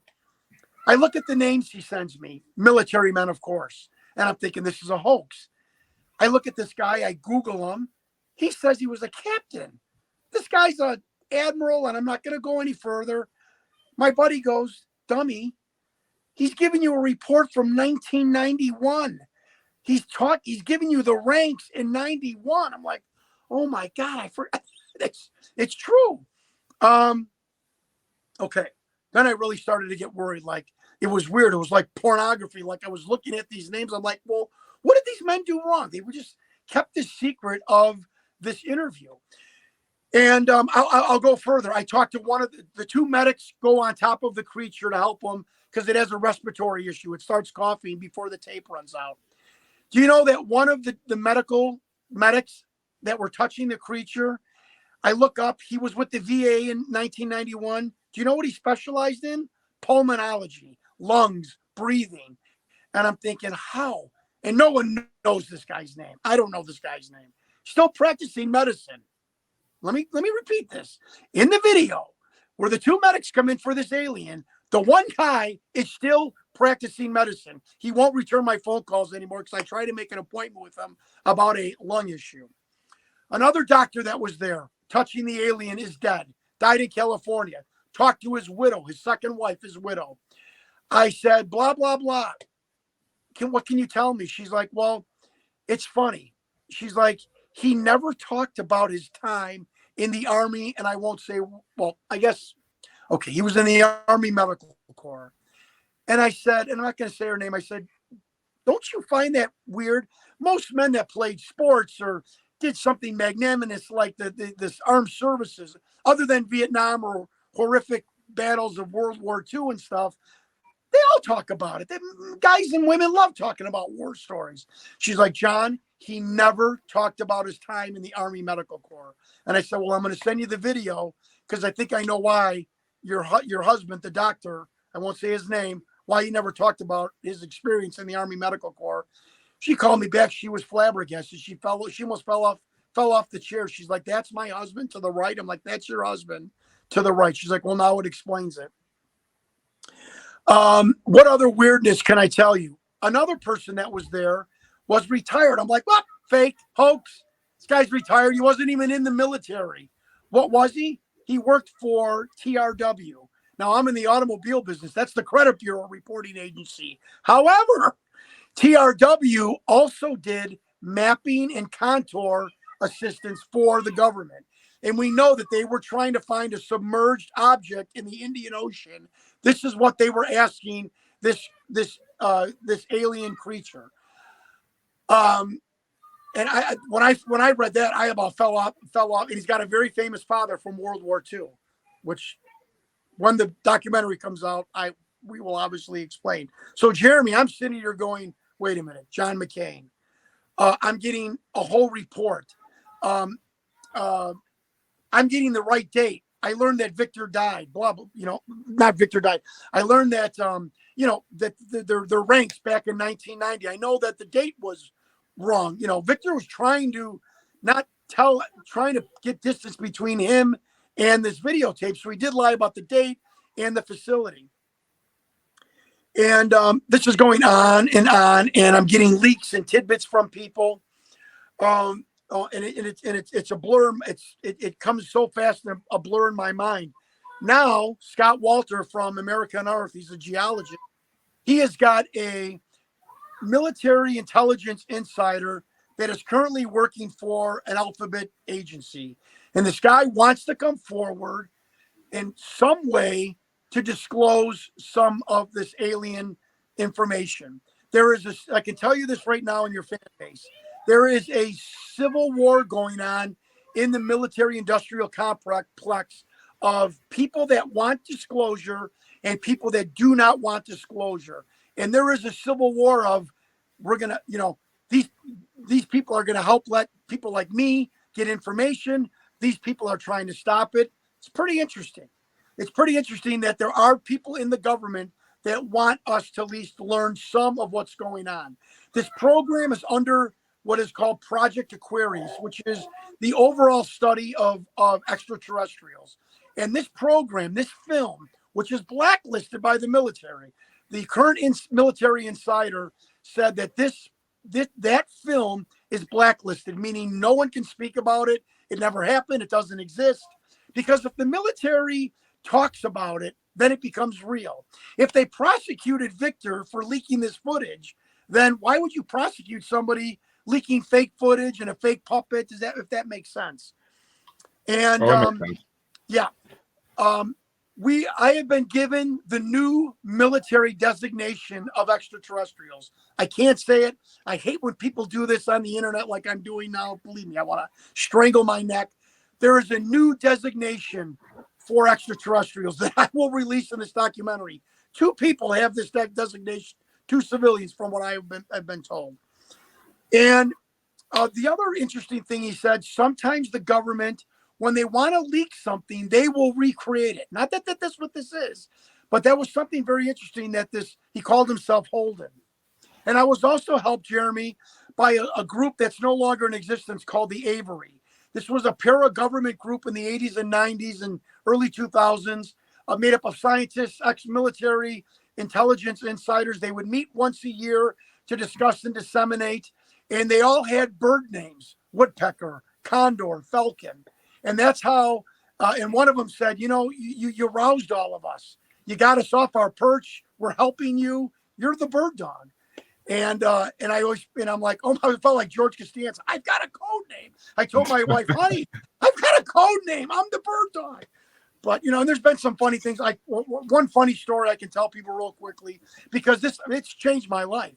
I look at the names he sends me, military men, of course, and I'm thinking this is a hoax. I look at this guy, I Google him. He says he was a captain. This guy's an admiral, and I'm not going to go any further. My buddy goes, dummy, he's giving you a report from 1991. He's giving you the ranks in 91. I'm like, oh my God, I forgot. It's true. Okay. Then I really started to get worried. Like, it was weird. It was like pornography. Like, I was looking at these names. I'm like, well, what did these men do wrong? They were just kept the secret of this interview. And I'll go further. I talked to one of the 2 medics go on top of the creature to help him because it has a respiratory issue. It starts coughing before the tape runs out. Do you know that one of the medics that were touching the creature, I look up, he was with the VA in 1991. Do you know what he specialized in? Pulmonology, lungs, breathing. And I'm thinking, how? And no one knows this guy's name. I don't know this guy's name. Still practicing medicine. Let me repeat this. In the video where the 2 medics come in for this alien, the one guy is still practicing medicine. He won't return my phone calls anymore because I tried to make an appointment with him about a lung issue. Another doctor that was there touching the alien is dead, died in California. Talked to his widow, his second wife, his widow. I said, blah, blah, blah. What can you tell me? She's like, well, it's funny. She's like, he never talked about his time in the Army, and I won't say, well, I guess, okay, he was in the Army Medical Corps. And I said, and I'm not going to say her name, I said, don't you find that weird? Most men that played sports or did something magnanimous like this armed services, other than Vietnam or horrific battles of World War II and stuff, they all talk about it. Guys and women love talking about war stories. She's like, John, he never talked about his time in the Army Medical Corps. And I said, well, I'm going to send you the video because I think I know why your husband, the doctor, I won't say his name, why he never talked about his experience in the Army Medical Corps. She called me back. She was flabbergasted. She almost fell off the chair. She's like, that's my husband to the right. I'm like, that's your husband to the right. She's like, well, now it explains it. What other weirdness can I tell you? Another person that was there was retired. I'm like, what? Fake, hoax. This guy's retired. He wasn't even in the military. What was he? He worked for TRW. Now, I'm in the automobile business. That's the credit bureau reporting agency. However, TRW also did mapping and contour assistance for the government. And we know that they were trying to find a submerged object in the Indian Ocean. This is what they were asking this alien creature. And when I read that, I about fell off. And he's got a very famous father from World War II, which when the documentary comes out, we will obviously explain. So, Jeremy, I'm sitting here going, wait a minute, John McCain. I'm getting a whole report. I'm getting the right date. I learned that Victor died, blah, blah, not Victor died. I learned that, that their ranks back in 1990. I know that the date was wrong. Victor was trying to get distance between him and this videotape. So he did lie about the date and the facility. And this is going on, and I'm getting leaks and tidbits from people. It's a blur. It comes so fast and a blur in my mind. Now, Scott Walter from American Earth, he's a geologist. He has got a military intelligence insider that is currently working for an alphabet agency. And this guy wants to come forward in some way to disclose some of this alien information. I can tell you this right now in your fan base. There is a civil war going on in the military industrial complex of people that want disclosure and people that do not want disclosure. And there is a civil war of, we're going to, these people are going to help let people like me get information. These people are trying to stop it. It's pretty interesting. It's pretty interesting that there are people in the government that want us to at least learn some of what's going on. This program is under what is called Project Aquarius, which is the overall study of extraterrestrials. And this program, this film, which is blacklisted by the military, the current military insider said that that film is blacklisted, meaning no one can speak about it. It never happened. It doesn't exist. Because if the military talks about it, then it becomes real. If they prosecuted Victor for leaking this footage, then why would you prosecute somebody leaking fake footage and a fake puppet? If that makes sense? And yeah, I have been given the new military designation of extraterrestrials. I can't say it. I hate when people do this on the internet like I'm doing now. Believe me, I want to strangle my neck. There is a new designation for extraterrestrials that I will release in this documentary. 2 people have this designation, 2 civilians, from what I've been told. And the other interesting thing he said, sometimes the government, when they want to leak something, they will recreate it. Not that that's what this is, but that was something very interesting that he called himself Holden. And I was also helped, Jeremy, by a group that's no longer in existence called the Avery. This was a para-government group in the 80s and 90s and early 2000s, made up of scientists, ex-military, intelligence insiders. They would meet once a year to discuss and disseminate, and they all had bird names: woodpecker, condor, falcon. And that's how, and one of them said, you roused all of us. You got us off our perch. We're helping you. You're the bird dog. And I'm like, oh, I felt like George Costanza. I've got a code name. I told my wife, honey, I've got a code name. I'm the bird dog. But, and there's been some funny things. Like one funny story I can tell people real quickly, because it's changed my life,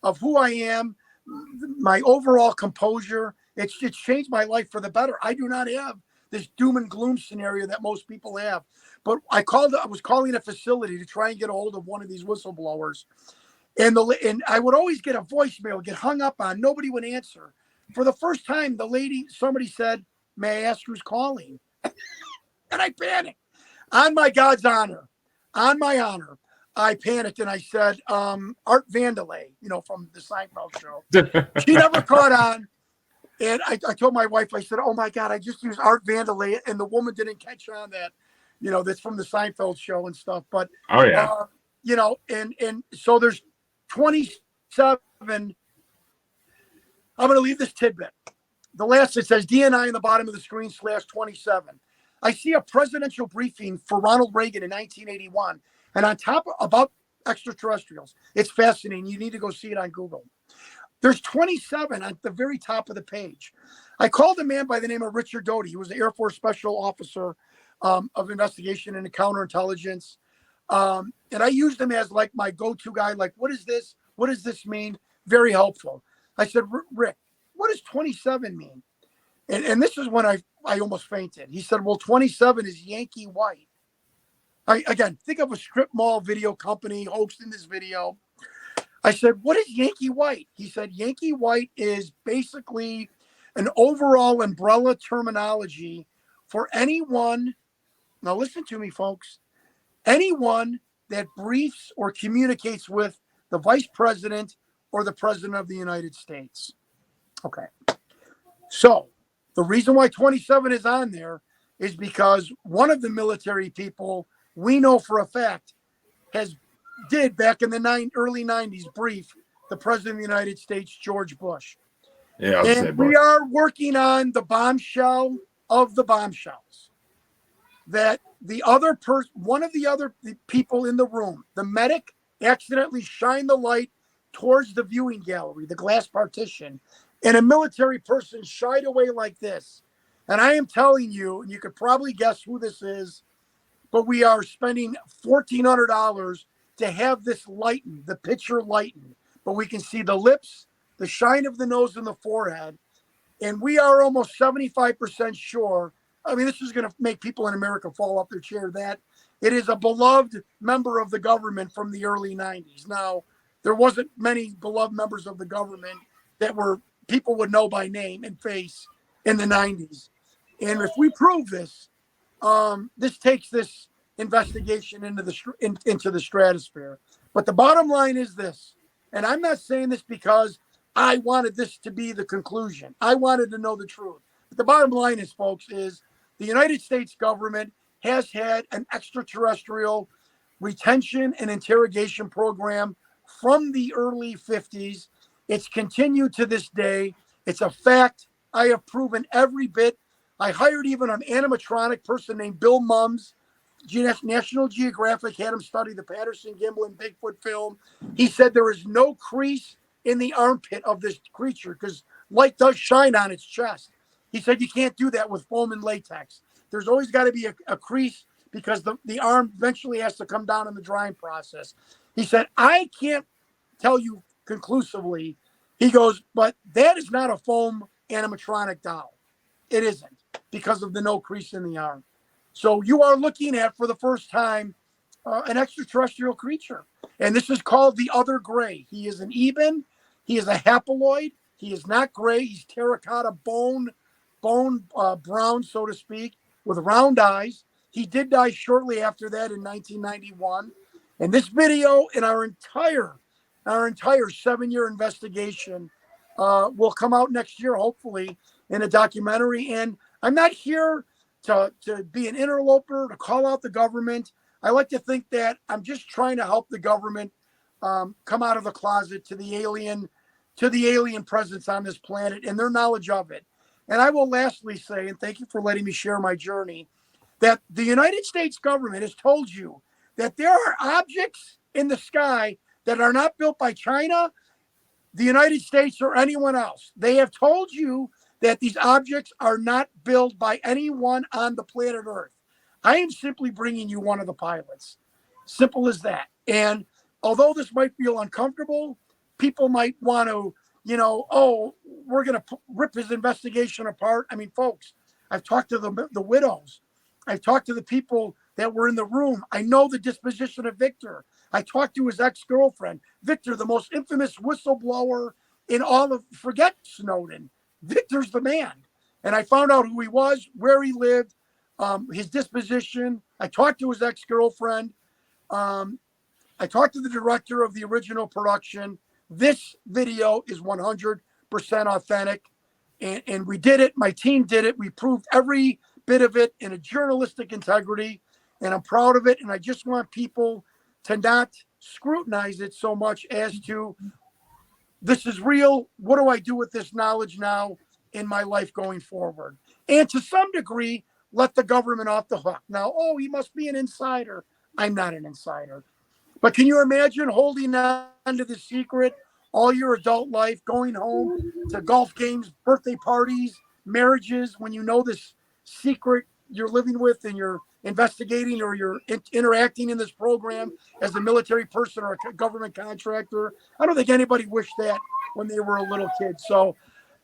of who I am, my overall composure. It's changed my life for the better. I do not have this doom and gloom scenario that most people have. But I was calling a facility to try and get a hold of one of these whistleblowers. And I would always get a voicemail, get hung up on. Nobody would answer. For the first time, somebody said, "May I ask who's calling?" And I panicked. On my God's honor, on my honor, I panicked and I said, Art Vandelay, from the Seinfeld show. She never caught on. And I told my wife, I said, oh my God, I just used Art Vandelay. And the woman didn't catch on that, that's from the Seinfeld show and stuff. But, oh yeah, and so there's 27. I'm going to leave this tidbit. The last, it says DNI in the bottom of the screen /27. I see a presidential briefing for Ronald Reagan in 1981. And on top about extraterrestrials, it's fascinating. You need to go see it on Google. There's 27 at the very top of the page. I called a man by the name of Richard Doty. He was the Air Force Special Officer of Investigation and Counterintelligence. And I used him as like my go-to guy. Like, what is this? What does this mean? Very helpful. I said, Rick, what does 27 mean? And this is when I almost fainted. He said, well, 27 is Yankee White. Again, think of a strip mall video company hosting this video. I said, what is Yankee White? He said, Yankee White is basically an overall umbrella terminology for anyone. Now listen to me, folks. Anyone that briefs or communicates with the vice president or the president of the United States. Okay. So the reason why 27 is on there is because one of the military people we know for a fact did back in the early 90s brief the president of the United States, George Bush. Yeah, and we are working on the bombshell of the bombshells. That one of the other people in the room, the medic, accidentally shined the light towards the viewing gallery, the glass partition, and a military person shied away like this. And I am telling you, and you could probably guess who this is, but we are spending $1,400 to have this lightened, the picture lightened. But we can see the lips, the shine of the nose and the forehead. And we are almost 75% sure. I mean, this is going to make people in America fall off their chair that it is a beloved member of the government from the early 90s. Now, there wasn't many beloved members of the government that were people would know by name and face in the 90s. And if we prove this, this takes this investigation into the stratosphere. But the bottom line is this, and I'm not saying this because I wanted this to be the conclusion. I wanted to know the truth. But the bottom line is, folks, is the United States government has had an extraterrestrial retention and interrogation program from the early 50s. It's continued to this day. It's a fact. I have proven every bit. I hired even an animatronic person named Bill Mums. National Geographic had him study the Patterson-Gimlin Bigfoot film. He said there is no crease in the armpit of this creature because light does shine on its chest. He said you can't do that with foam and latex. There's always got to be a crease because the arm eventually has to come down in the drying process. He said, I can't tell you conclusively. He goes, but that is not a foam animatronic doll. It isn't because of the no crease in the arm. So you are looking at, for the first time, an extraterrestrial creature. And this is called the other gray. He is an eben. He is a haploid. He is not gray. He's terracotta bone brown, so to speak, with round eyes. He did die shortly after that in 1991. And this video and our entire 7-year investigation will come out next year, hopefully, in a documentary. And I'm not here to be an interloper, to call out the government. I like to think that I'm just trying to help the government come out of the closet to the alien presence on this planet and their knowledge of it. And I will lastly say, and thank you for letting me share my journey, that the United States government has told you that there are objects in the sky that are not built by China, the United States, or anyone else. They have told you that these objects are not built by anyone on the planet Earth. I am simply bringing you one of the pilots. Simple as that. And although this might feel uncomfortable, people might want to, we're going to rip his investigation apart. I mean, folks, I've talked to the widows. I've talked to the people that were in the room. I know the disposition of Victor. I talked to his ex-girlfriend. Victor, the most infamous whistleblower in all of, forget Snowden. Victor's the man. And I found out who he was, where he lived, his disposition. I talked to his ex-girlfriend. I talked to the director of the original production. This video is 100% authentic. And we did it. My team did it. We proved every bit of it in a journalistic integrity. And I'm proud of it. And I just want people to not scrutinize it so much as to, this is real. What do I do with this knowledge now in my life going forward? And to some degree, let the government off the hook. Now, he must be an insider. I'm not an insider. But can you imagine holding on to the secret all your adult life, going home to golf games, birthday parties, marriages, when you know this secret you're living with and you're investigating or you're interacting in this program as a military person or a government contractor? I don't think anybody wished that when they were a little kid. So,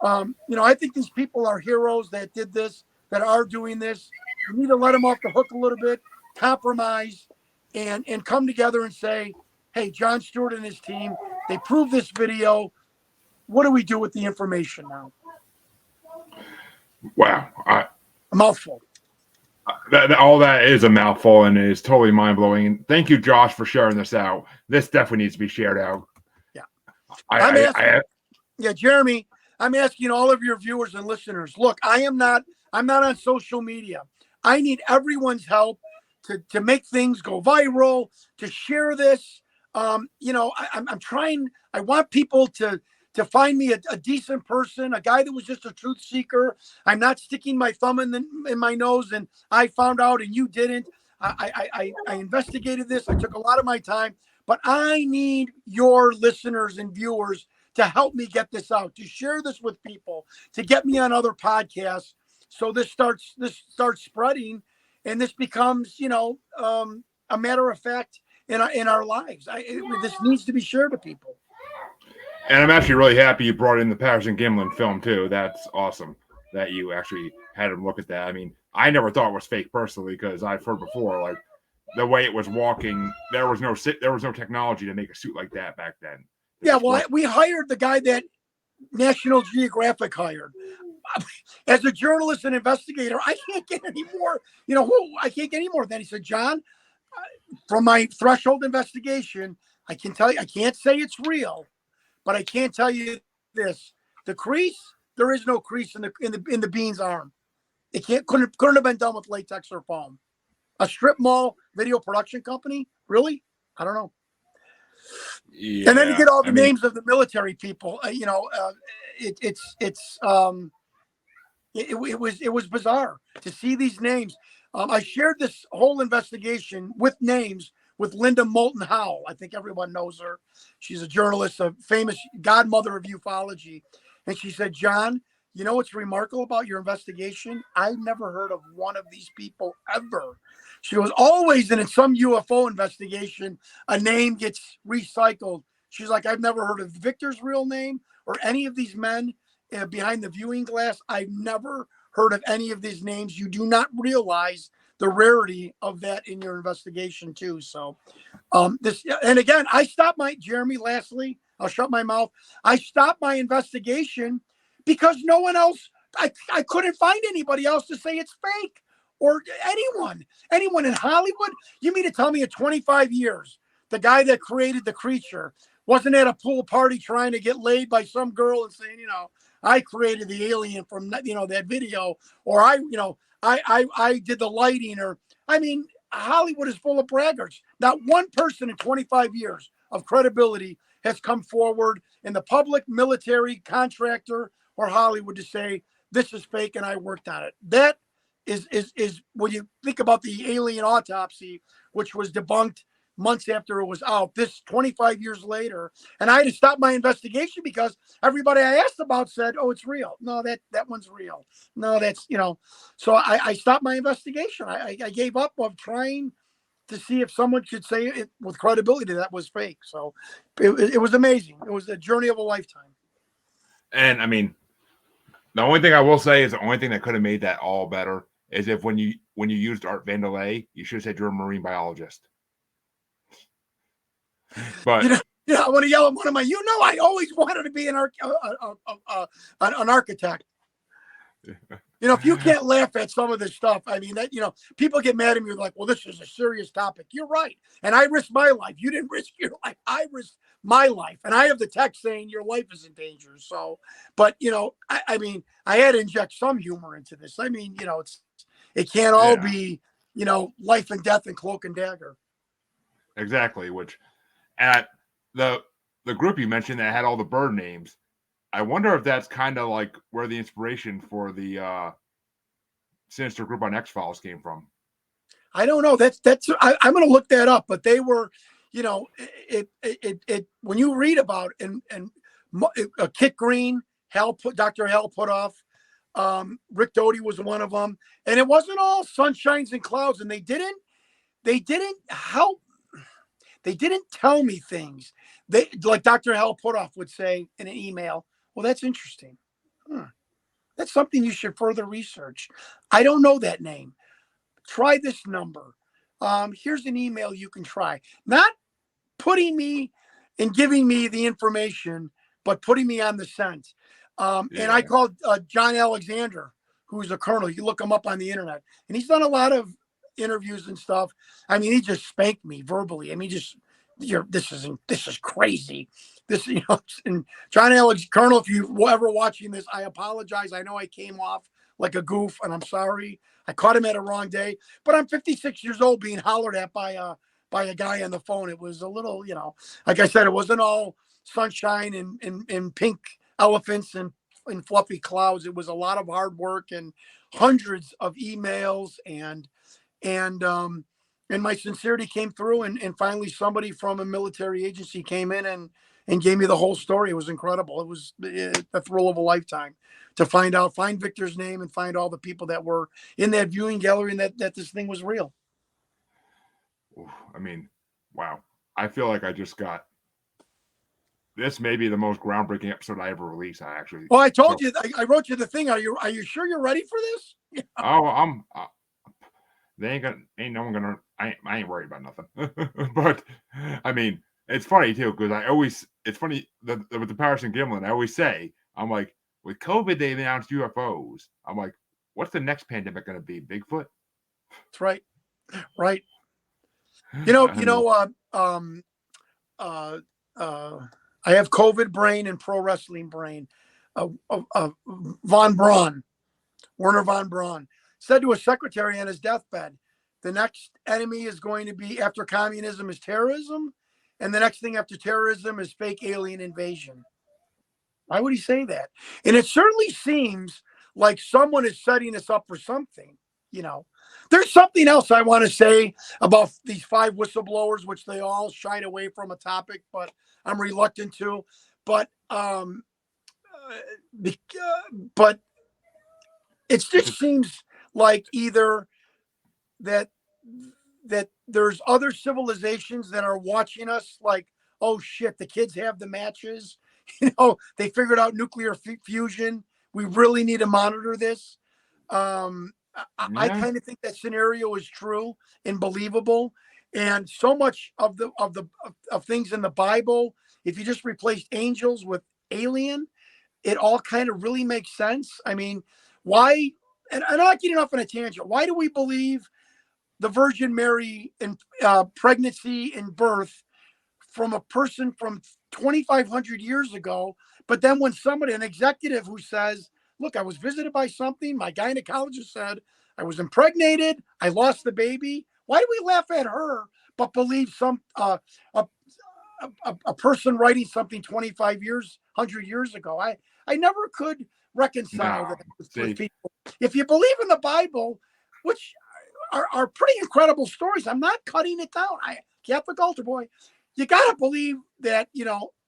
I think these people are heroes that did this, that are doing this. You need to let them off the hook a little bit, compromise, and come together and say, hey, Jon Stewart and his team, they proved this video. What do we do with the information now? Wow. A mouthful. All that is a mouthful and is totally mind-blowing. And thank you, Josh, for sharing this out. This definitely needs to be shared out. Yeah. Jeremy, I'm asking all of your viewers and listeners, look, I'm not on social media. I need everyone's help to make things go viral, to share this. I'm trying, I want people to find me a decent person, a guy that was just a truth seeker. I'm not sticking my thumb in my nose and I found out and you didn't. I investigated this. I took a lot of my time, but I need your listeners and viewers to help me get this out, to share this with people, to get me on other podcasts. So this starts spreading and this becomes, a matter of fact in our lives. This needs to be shared to people. And I'm actually really happy you brought in the Patterson-Gimlin film too. That's awesome that you actually had him look at that. I mean, I never thought it was fake personally because I've heard before, like the way it was walking, there was no technology to make a suit like that back then. Yeah, well, we hired the guy that National Geographic hired. As a journalist and investigator, I can't get any more. I can't get any more than he said, John. From my threshold investigation, I can tell you, I can't say it's real, but I can't tell you this: the crease. There is no crease in the bean's arm. It couldn't have been done with latex or foam. A strip mall video production company, really? I don't know. Yeah, and then you get all the names of the military people. It was bizarre to see these names. I shared this whole investigation with names with Linda Moulton Howell. I think everyone knows her. She's a journalist, a famous godmother of ufology. And she said, John, you know what's remarkable about your investigation? I've never heard of one of these people ever. She goes, always in some UFO investigation, a name gets recycled. She's like, I've never heard of Victor's real name or any of these men behind the viewing glass. I've never heard of any of these names. You do not realize the rarity of that in your investigation too. So and again, I stopped Jeremy, lastly, I'll shut my mouth. I stopped my investigation because no one else, I couldn't find anybody else to say it's fake or anyone in Hollywood. You mean to tell me in 25 years, the guy that created the creature wasn't at a pool party trying to get laid by some girl and saying, I created the alien from that video, or I did the lighting, or Hollywood is full of braggarts. Not one person in 25 years of credibility has come forward in the public, military, contractor, or Hollywood to say this is fake and I worked on it. That is when you think about the alien autopsy, which was debunked months after it was out, this 25 years later, and I had to stop my investigation because everybody I asked about said, oh, it's real. No, that one's real. No, that's, so I stopped my investigation. I gave up of trying to see if someone could say it with credibility that was fake. So it was amazing. It was a journey of a lifetime. And the only thing I will say is the only thing that could have made that all better is if when you used Art Vandelay, you should have said you're a marine biologist. But I want to yell at one of my. I always wanted to be an architect. If you can't laugh at some of this stuff, people get mad at me like, well, this is a serious topic. You're right, and I risked my life. You didn't risk your life. I risked my life, and I have the text saying your life is in danger. So, but I had to inject some humor into this. It can't all be life and death and cloak and dagger. Exactly, which. At the group you mentioned that had all the bird names, I wonder if that's kind of like where the inspiration for the sinister group on X-Files came from. I don't know. I'm going to look that up. But they were, it when you read about and Kit Green, Dr. Hal Puthoff, Rick Doty was one of them, and it wasn't all sunshines and clouds, and they didn't help. They didn't tell me things. Like Dr. Hal Puthoff would say in an email, well, that's interesting. That's something you should further research. I don't know that name. Try this number. Here's an email you can try. Not putting me and giving me the information, but putting me on the scent. And I called John Alexander, who's a colonel. You look him up on the internet. And he's done a lot of interviews and stuff. He just spanked me verbally. This is crazy. And John Alex, Colonel, if you were ever watching this, I apologize. I know I came off like a goof, and I'm sorry. I caught him at a wrong day, but I'm 56 years old being hollered at by a guy on the phone. It was a little, like I said, it wasn't all sunshine and pink elephants and fluffy clouds. It was a lot of hard work and hundreds of emails and and my sincerity came through, and finally somebody from a military agency came in and gave me the whole story. It was incredible. It was a thrill of a lifetime to find Victor's name and find all the people that were in that viewing gallery and that this thing was real. I mean, wow. I feel like I just got, this may be the most groundbreaking episode I ever released. I actually. Well, I told you, I wrote you the thing. Are you sure you're ready for this? Yeah. Oh, they ain't no one gonna, I ain't worried about nothing. But I mean, it's funny too, because it's funny with the Patterson-Gimlin, I always say, I'm like, with COVID, they announced UFOs. I'm like, what's the next pandemic going to be? Bigfoot? That's right. Right. I have COVID brain and pro wrestling brain. Werner von Braun said to a secretary on his deathbed, the next enemy is going to be, after communism, is terrorism. And the next thing after terrorism is fake alien invasion. Why would he say that? And it certainly seems like someone is setting us up for something. There's something else I want to say about these 5 whistleblowers, which they all shied away from a topic, but I'm reluctant to. But it just seems like either that there's other civilizations that are watching us, like, oh shit, the kids have the matches. They figured out nuclear fusion. We really need to monitor this. I kind of think that scenario is true and believable. And so much of things in the Bible, if you just replaced angels with alien, it all kind of really makes sense. I mean, why? And I'm not getting off on a tangent. Why do we believe the Virgin Mary and pregnancy and birth from a person from 2,500 years ago? But then when an executive who says, look, I was visited by something, my gynecologist said I was impregnated, I lost the baby. Why do we laugh at her, but believe a person writing something 100 years ago? I never could reconcile that with people. If you believe in the Bible, which are pretty incredible stories, I'm not cutting it down. Catholic altar boy, you got to believe that,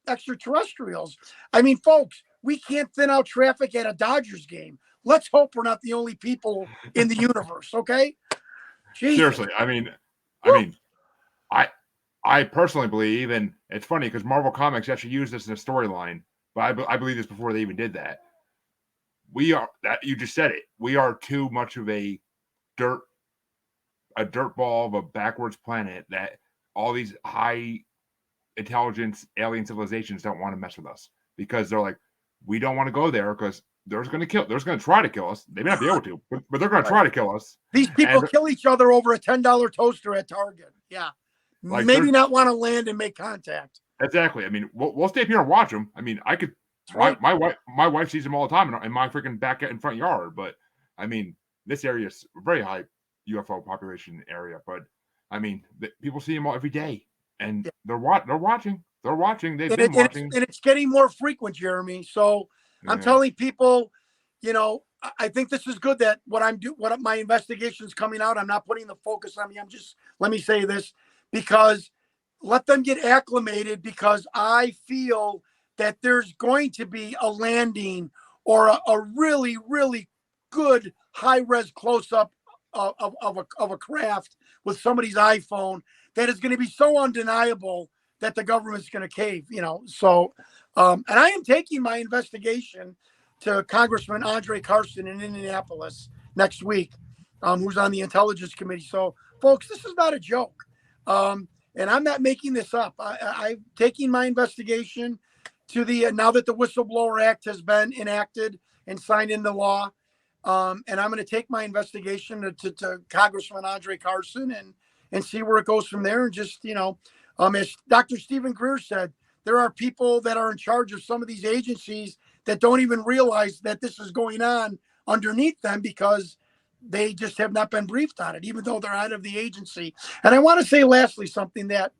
extraterrestrials. I mean, folks, we can't thin out traffic at a Dodgers game. Let's hope we're not the only people in the universe. Okay. Jesus. Seriously. I personally believe, and it's funny because Marvel Comics actually used this in a storyline, but I believe this before they even did that. You just said it. We are too much of a dirt ball of a backwards planet that all these high intelligence alien civilizations don't want to mess with us, because they're like, we don't want to go there because they're going to try to kill us. They may not be able to, but they're going to try to kill us. These people kill each other over a $10 toaster at Target. Yeah. Like, maybe not want to land and make contact. Exactly. I mean, we'll stay up here and watch them. I mean, I could, my wife sees them all the time in my freaking back and front yard. But I mean, this area is a very high UFO population area. But I mean, people see them all every day, and they're watching. They're watching. They've been watching, and it's getting more frequent, Jeremy. So I'm telling people, I think this is good that what my investigation is coming out. I'm not putting the focus on me. Let me say this, because let them get acclimated, because I feel that there's going to be a landing or a really, really good high-res close-up of a craft with somebody's iPhone that is going to be so undeniable that the government's going to cave, So, and I am taking my investigation to Congressman Andre Carson in Indianapolis next week, who's on the Intelligence Committee. So, folks, this is not a joke. And I'm not making this up. I'm taking my investigation to now that the Whistleblower Act has been enacted and signed into law. And I'm going to take my investigation to Congressman Andre Carson and see where it goes from there. And just, as Dr. Stephen Greer said, there are people that are in charge of some of these agencies that don't even realize that this is going on underneath them, because they just have not been briefed on it, even though they're out of the agency. And I want to say lastly something that,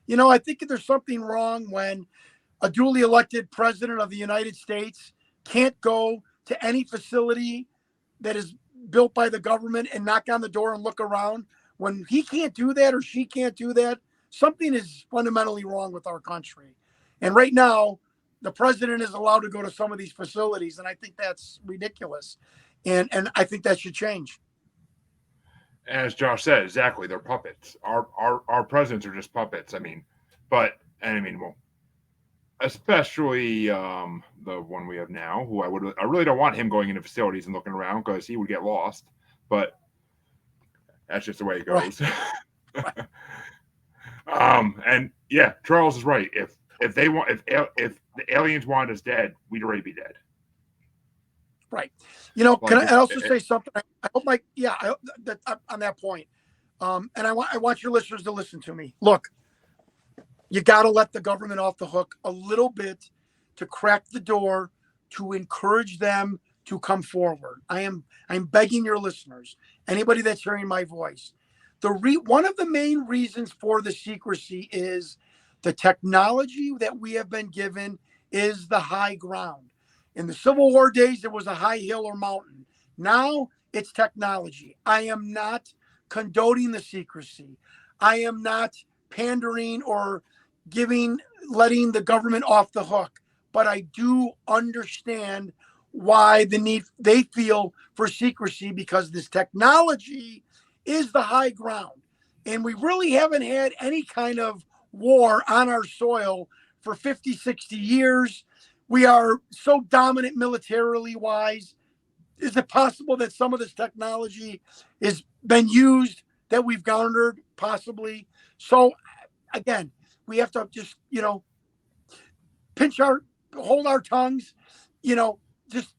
I think there's something wrong when a duly elected president of the United States can't go to any facility that is built by the government and knock on the door and look around when he can't do that or she can't do that, something is fundamentally wrong with our country. And right now, the president is allowed to go to some of these facilities, and I think that's ridiculous. And I think that should change. As Josh said, exactly, they're puppets. Our presidents are just puppets. Well, especially the one we have now, who I really don't want him going into facilities and looking around because he would get lost. But that's just the way it goes. Right. And yeah, Charles is right. If the aliens want us dead, we'd already be dead. Right. Can I also say something? I hope on that point. And I want your listeners to listen to me. Look, you got to let the government off the hook a little bit to crack the door, to encourage them to come forward. I'm begging your listeners, anybody that's hearing my voice. One of the main reasons for the secrecy is the technology that we have been given is the high ground. In the Civil War days, it was a high hill or mountain. Now it's technology. I am not condoning the secrecy. I am not pandering or letting the government off the hook. But I do understand why the need they feel for secrecy, because this technology is the high ground. And we really haven't had any kind of war on our soil for 50, 60 years. We are so dominant militarily wise. Is it possible that some of this technology has been used that we've garnered? Possibly. So again, we have to just, hold our tongues, just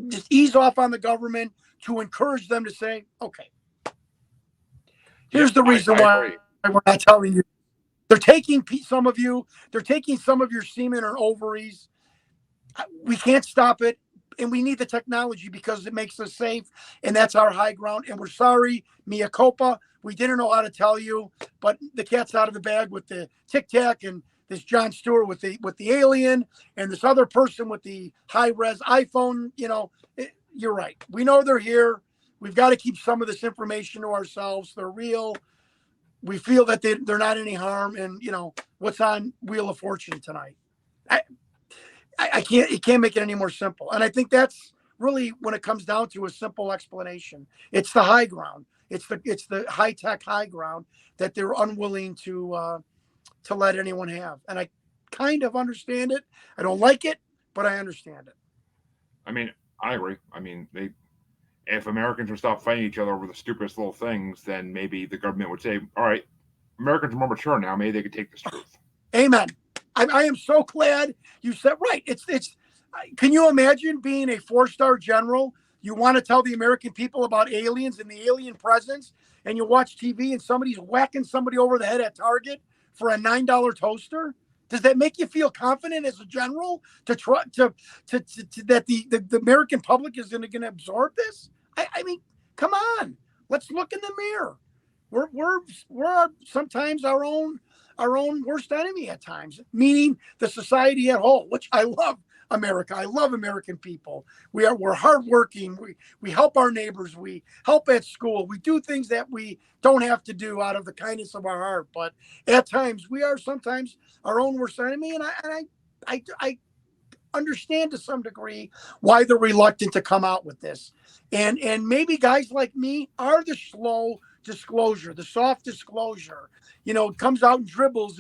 just ease off on the government to encourage them to say, okay, here's the reason why we're not telling you. They're taking some of your semen or ovaries. We can't stop it. And we need the technology because it makes us safe. And that's our high ground. And we're sorry, mea culpa. We didn't know how to tell you, but the cat's out of the bag with the Tic Tac and this Jon Stewart with the alien and this other person with the high res iPhone. You're right. We know they're here. We've got to keep some of this information to ourselves. They're real. We feel that they're not any harm. And what's on Wheel of Fortune tonight? It can't make it any more simple. And I think that's really, when it comes down to a simple explanation, it's the high ground. It's the high tech high ground that they're unwilling to let anyone have. And I kind of understand it. I don't like it, but I understand it. I agree. If Americans would stop fighting each other over the stupidest little things, then maybe the government would say, all right, Americans are more mature now. Maybe they could take this truth. Amen. I am so glad you said right. It's. Can you imagine being a 4-star general? You want to tell the American people about aliens and the alien presence, and you watch TV and somebody's whacking somebody over the head at Target for a $9 toaster? Does that make you feel confident as a general to try to that the American public is going to absorb this? Come on, let's look in the mirror. We're sometimes our own worst enemy at times, meaning the society at whole, which I love. America. I love American people. We're hardworking. We help our neighbors. We help at school. We do things that we don't have to do out of the kindness of our heart. But at times we are sometimes our own worst enemy. And I understand to some degree why they're reluctant to come out with this. And maybe guys like me are the slow disclosure, the soft disclosure. It comes out and dribbles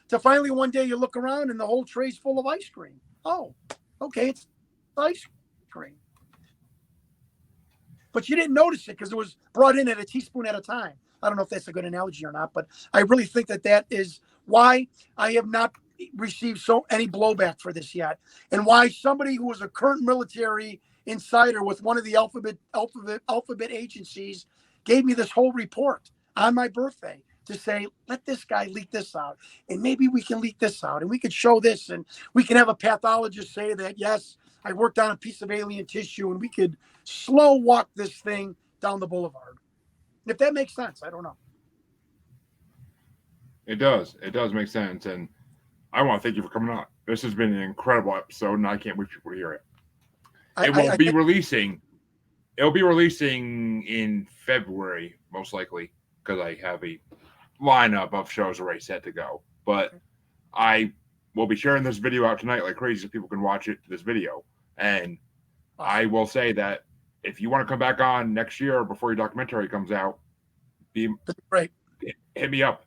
to finally one day you look around and the whole tray's full of ice cream. Oh, okay, it's ice cream. But you didn't notice it because it was brought in at a teaspoon at a time. I don't know if that's a good analogy or not, but I really think that is why I have not received any blowback for this yet, and why somebody who was a current military insider with one of the alphabet agencies gave me this whole report on my birthday to say, let this guy leak this out, and maybe we can leak this out, and we could show this, and we can have a pathologist say that, yes, I worked on a piece of alien tissue, and we could slow walk this thing down the boulevard. If that makes sense, I don't know. It does. It does make sense, and I want to thank you for coming on. This has been an incredible episode, and I can't wait for people to hear it. It won't be releasing It'll be releasing in February, most likely, because I have a lineup of shows already set to go. But I will be sharing this video out tonight like crazy so people can watch this video. And I will say that if you want to come back on next year before your documentary comes out, Right. Hit me up.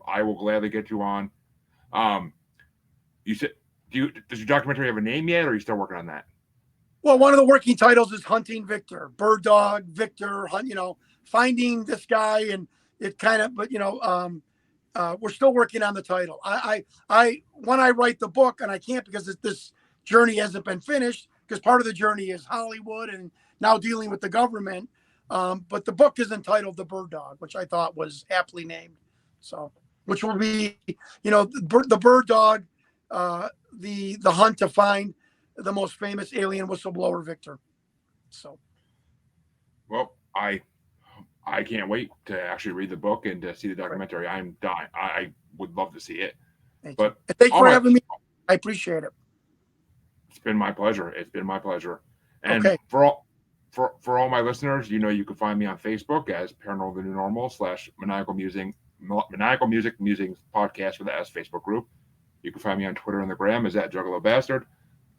I will gladly get you on. You said, does your documentary have a name yet, or are you still working on that? Well, one of the working titles is Hunting Victor, Bird Dog, Victor, Hunt, finding this guy. And it kind of, but, we're still working on the title. When I write the book, and I can't because this journey hasn't been finished, because part of the journey is Hollywood and now dealing with the government. But the book is entitled The Bird Dog, which I thought was aptly named. So, which will be, the Bird Dog, the hunt to find the most famous alien whistleblower, Victor. So, well, I can't wait to actually read the book and to see the documentary. I'm dying. I would love to see it. Thanks for having me. I appreciate it. It's been my pleasure. And okay. For all my listeners, you can find me on Facebook as Paranormal the New Normal / Maniacal Music Musings Podcast with the S Facebook group. You can find me on Twitter and the Gram as @Juggalo Bastard.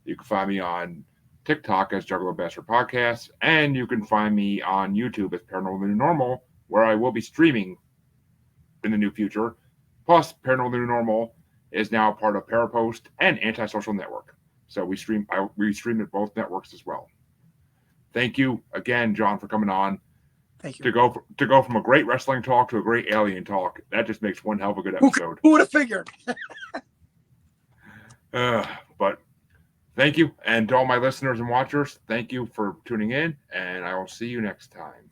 You can find me on TikTok as Juggalo Bastard Podcast, and you can find me on YouTube as Paranormal the New Normal, where I will be streaming in the near future. Plus, Paranormal the New Normal is now part of Parapost and Antisocial Network, so we stream at both networks as well. Thank you again, John, for coming on. Thank you. To go from a great wrestling talk to a great alien talk, that just makes one hell of a good episode. Who would have figured? But thank you, and to all my listeners and watchers, thank you for tuning in, and I will see you next time.